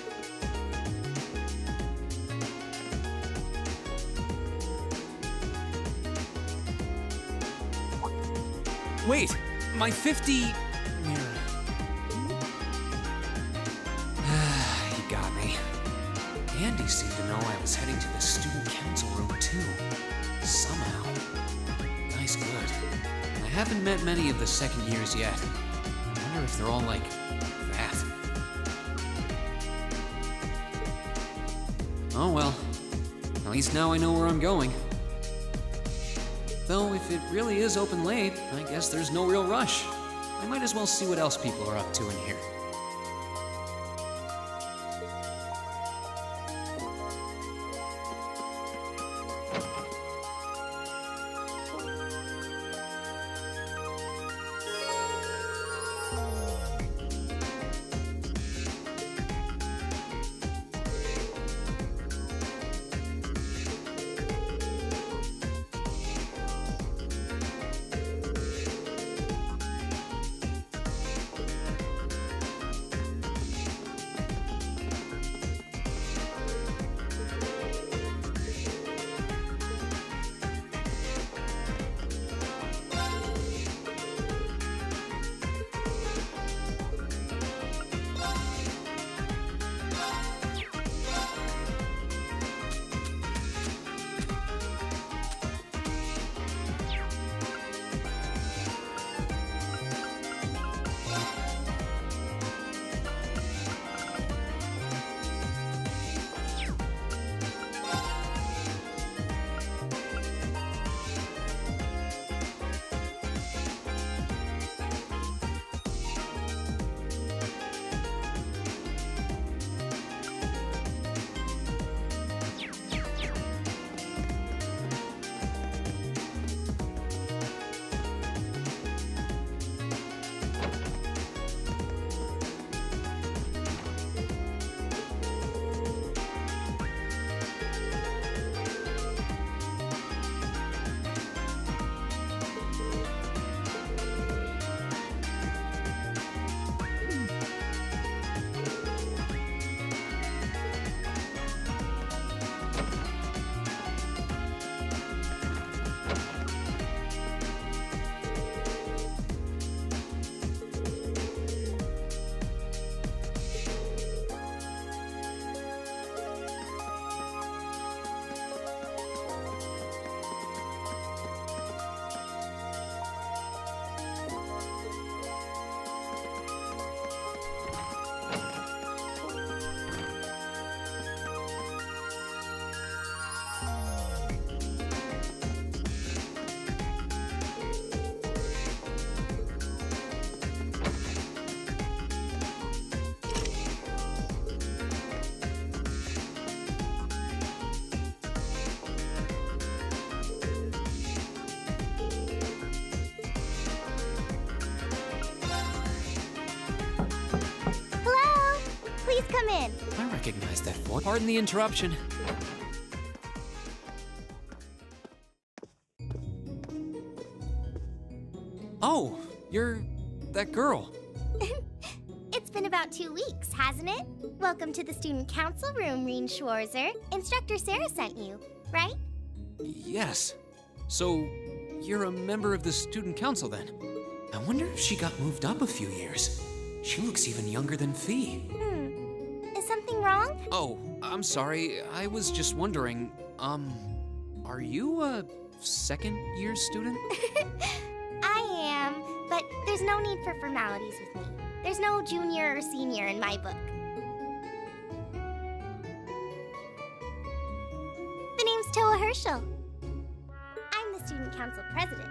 Wait, my 50... Mirror. You got me. Andy seemed to know I was heading to the student council room, too. Somehow. Nice good. I haven't met many of the second years yet. I wonder if they're all like that. Oh well. At least now I know where I'm going. Though if it really is open late, I guess there's no real rush. I might as well see what else people are up to in here. Please come in. I recognize that voice. Pardon the interruption. Oh, you're that girl. It's been about 2 weeks, hasn't it? Welcome to the student council room, Rean Schwarzer. Instructor Sarah sent you, right? Yes. So, you're a member of the student council then? I wonder if she got moved up a few years. She looks even younger than Fee. Is something wrong? Oh, I'm sorry. I was just wondering, are you a second-year student? I am, but there's no need for formalities with me. There's no junior or senior in my book. The name's Toa Herschel. I'm the student council president.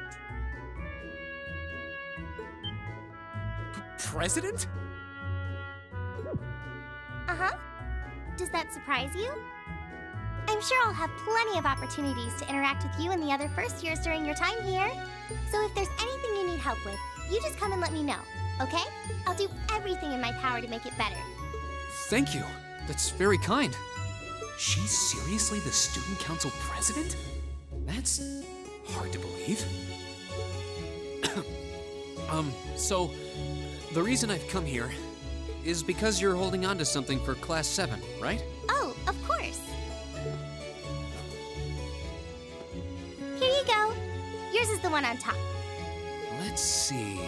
President? Uh-huh. Does that surprise you? I'm sure I'll have plenty of opportunities to interact with you and the other first years during your time here. So if there's anything you need help with, you just come and let me know, okay? I'll do everything in my power to make it better. Thank you. That's very kind. She's seriously the student council president? That's hard to believe. So, the reason I've come here is because you're holding on to something for Class 7, right? Oh, of course. Here you go. Yours is the one on top. Let's see.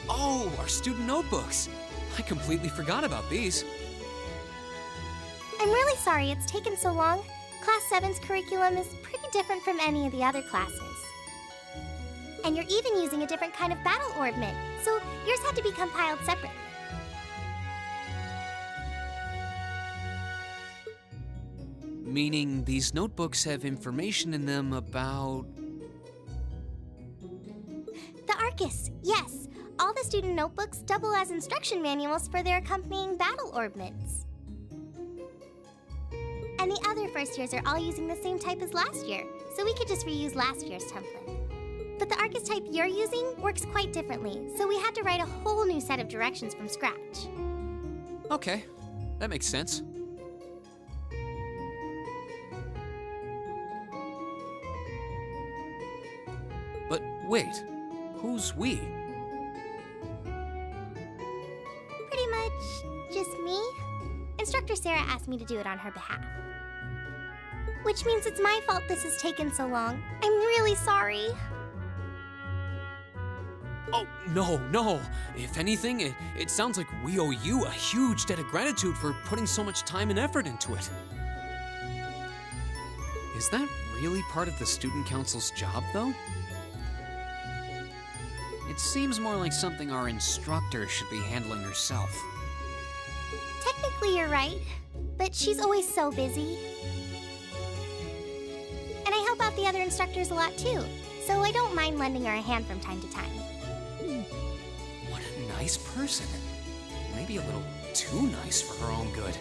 Oh, our student notebooks. I completely forgot about these. I'm really sorry it's taken so long. Class 7's curriculum is pretty different from any of the other classes. And you're even using a different kind of battle orbment, so yours had to be compiled separately. Meaning these notebooks have information in them about... The Arcus, yes. All the student notebooks double as instruction manuals for their accompanying battle orbments. And the other first years are all using the same type as last year, so we could just reuse last year's template. But the Arcus type you're using works quite differently, so we had to write a whole new set of directions from scratch. Okay, that makes sense. But wait, who's we? Pretty much just me. Instructor Sarah asked me to do it on her behalf. Which means it's my fault this has taken so long. I'm really sorry. Oh, no. If anything, it sounds like we owe you a huge debt of gratitude for putting so much time and effort into it. Is that really part of the student council's job, though? It seems more like something our instructor should be handling herself. Technically, you're right, but she's always so busy. And I help out the other instructors a lot too, so I don't mind lending her a hand from time to time. What a nice person. Maybe a little too nice for her own good.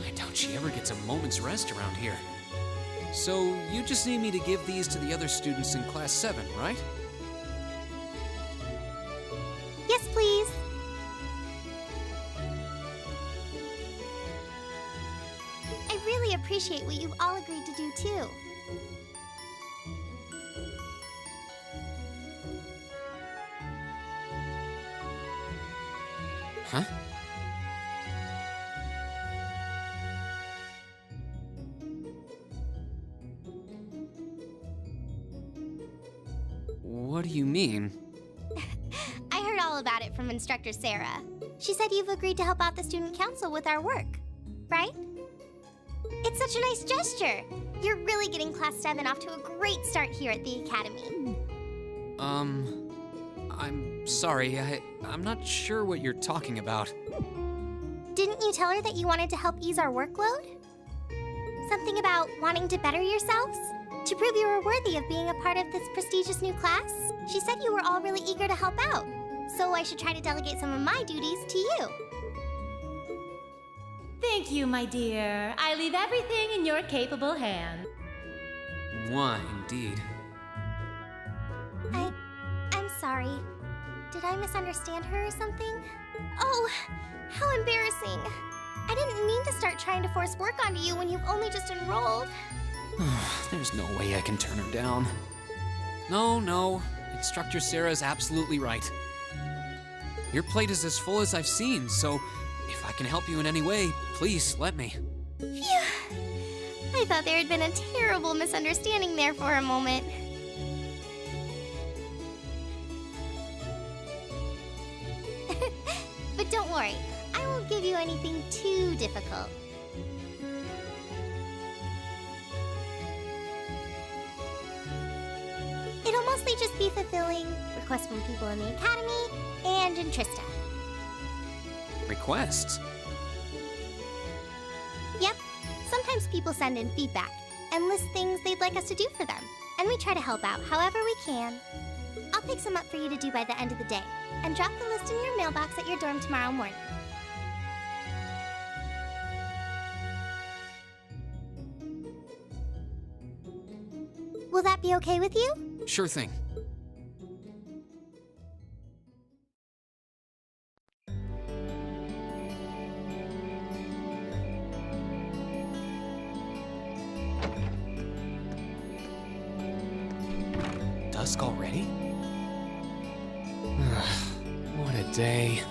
I doubt she ever gets a moment's rest around here. So, you just need me to give these to the other students in Class 7, right? Yes, please. I really appreciate what you've all agreed to do too. Huh? What do you mean? I heard all about it from Instructor Sarah. She said you've agreed to help out the student council with our work, right? It's such a nice gesture. You're really getting Class 7 off to a great start here at the Academy. I'm sorry, I'm not sure what you're talking about. Didn't you tell her that you wanted to help ease our workload? Something about wanting to better yourselves? To prove you were worthy of being a part of this prestigious new class? She said you were all really eager to help out, so I should try to delegate some of my duties to you. Thank you, my dear. I leave everything in your capable hands. Mwah, indeed. I'm sorry. Did I misunderstand her or something? Oh, how embarrassing. I didn't mean to start trying to force work onto you when you've only just enrolled. There's no way I can turn her down. No. Instructor Sarah is absolutely right. Your plate is as full as I've seen, so if I can help you in any way, please let me. Phew. I thought there had been a terrible misunderstanding there for a moment. But don't worry, I won't give you anything too difficult. It'll mostly just be fulfilling requests from people in the Academy and in Trista. Requests? Yep, sometimes people send in feedback and list things they'd like us to do for them, and we try to help out however we can. I'll pick some up for you to do by the end of the day, and drop the list in your mailbox at your dorm tomorrow morning. Will that be okay with you? Sure thing. Dusk already? What a day.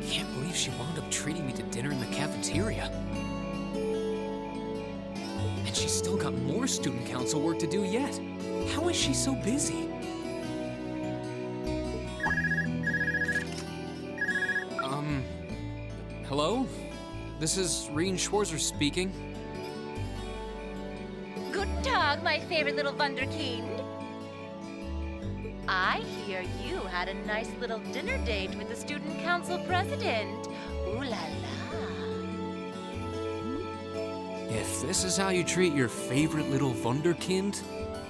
Can't believe she wound up treating me to dinner in the cafeteria. And she's still got more student council work to do yet. How is she so busy? Hello? This is Rean Schwarzer speaking. Guten Tag, my favorite little Wunderkind. I hear you had a nice little dinner date with the student council president. Ooh la la. If this is how you treat your favorite little Wunderkind,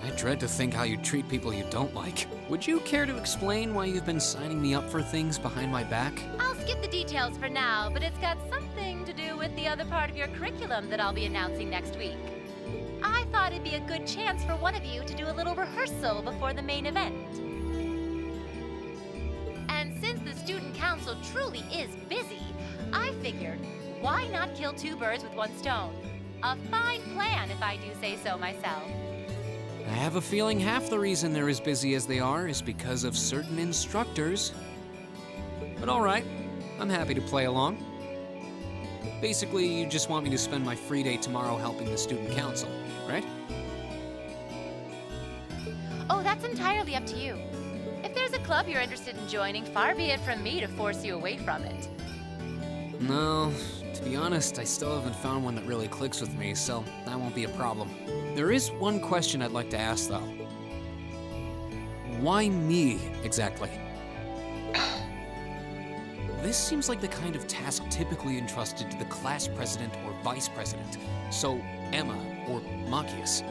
I dread to think how you treat people you don't like. Would you care to explain why you've been signing me up for things behind my back? I'll skip the details for now, but it's got something to do with the other part of your curriculum that I'll be announcing next week. I thought it'd be a good chance for one of you to do a little rehearsal before the main event. And since the student council truly is busy, I figured, why not kill two birds with one stone? A fine plan, if I do say so myself. I have a feeling half the reason they're as busy as they are is because of certain instructors. But all right, I'm happy to play along. Basically, you just want me to spend my free day tomorrow helping the student council, right? Oh, that's entirely up to you. If there's a club you're interested in joining, far be it from me to force you away from it. No, to be honest, I still haven't found one that really clicks with me, so that won't be a problem. There is one question I'd like to ask, though. Why me, exactly? This seems like the kind of task typically entrusted to the class president or vice president, so Emma or Machias.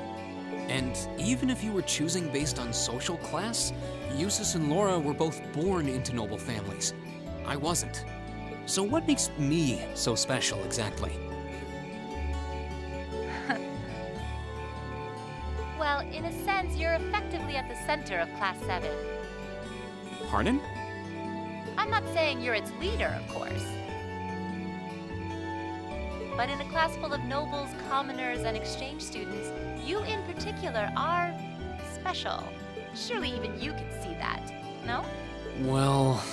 And even if you were choosing based on social class, Eustace and Laura were both born into noble families. I wasn't. So what makes me so special, exactly? Well, in a sense, you're effectively at the center of Class VII. Pardon? I'm not saying you're its leader, of course. But in a class full of nobles, commoners, and exchange students, you in particular are special. Surely even you can see that, no? Well...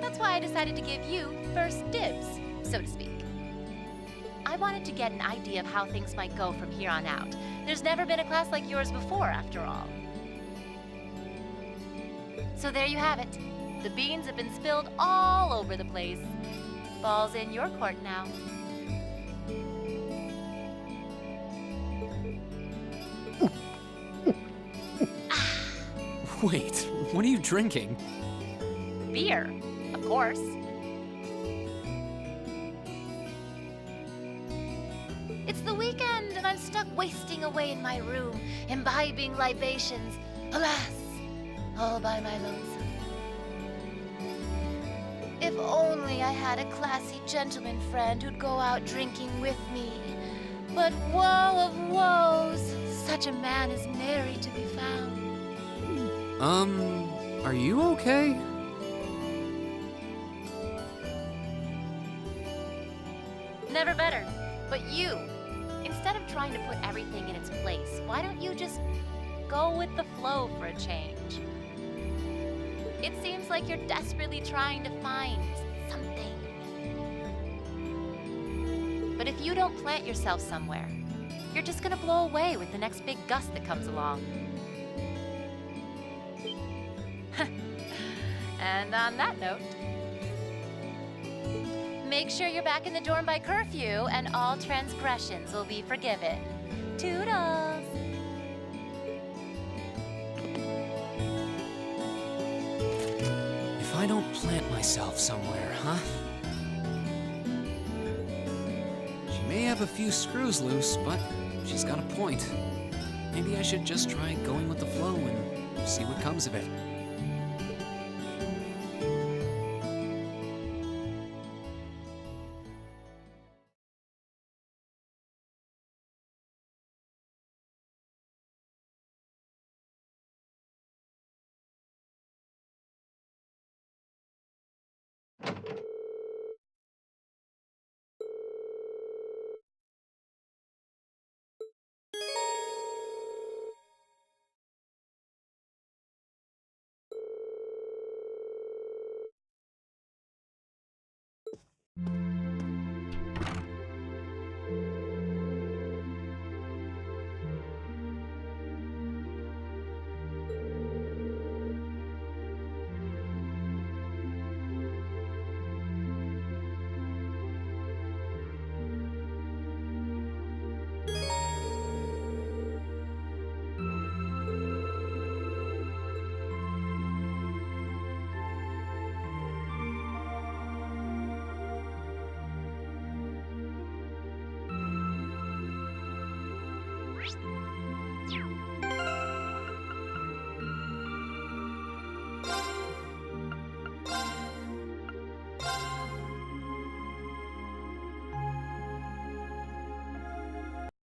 That's why I decided to give you first dibs, so to speak. I wanted to get an idea of how things might go from here on out. There's never been a class like yours before, after all. So there you have it. The beans have been spilled all over the place. Ball's in your court now. Wait, what are you drinking? Beer, of course. It's the weekend and I'm stuck wasting away in my room, imbibing libations. Alas, all by my lonesome. If only I had a classy gentleman friend who'd go out drinking with me. But woe of woes, such a man is nary to be found. Are you okay? Never better. But you, instead of trying to put everything in its place, why don't you just go with the flow for a change? It seems like you're desperately trying to find something. But if you don't plant yourself somewhere, you're just gonna blow away with the next big gust that comes along. And on that note, make sure you're back in the dorm by curfew and all transgressions will be forgiven. Toodles! If I don't plant myself somewhere, huh? She may have a few screws loose, but she's got a point. Maybe I should just try going with the flow and see what comes of it.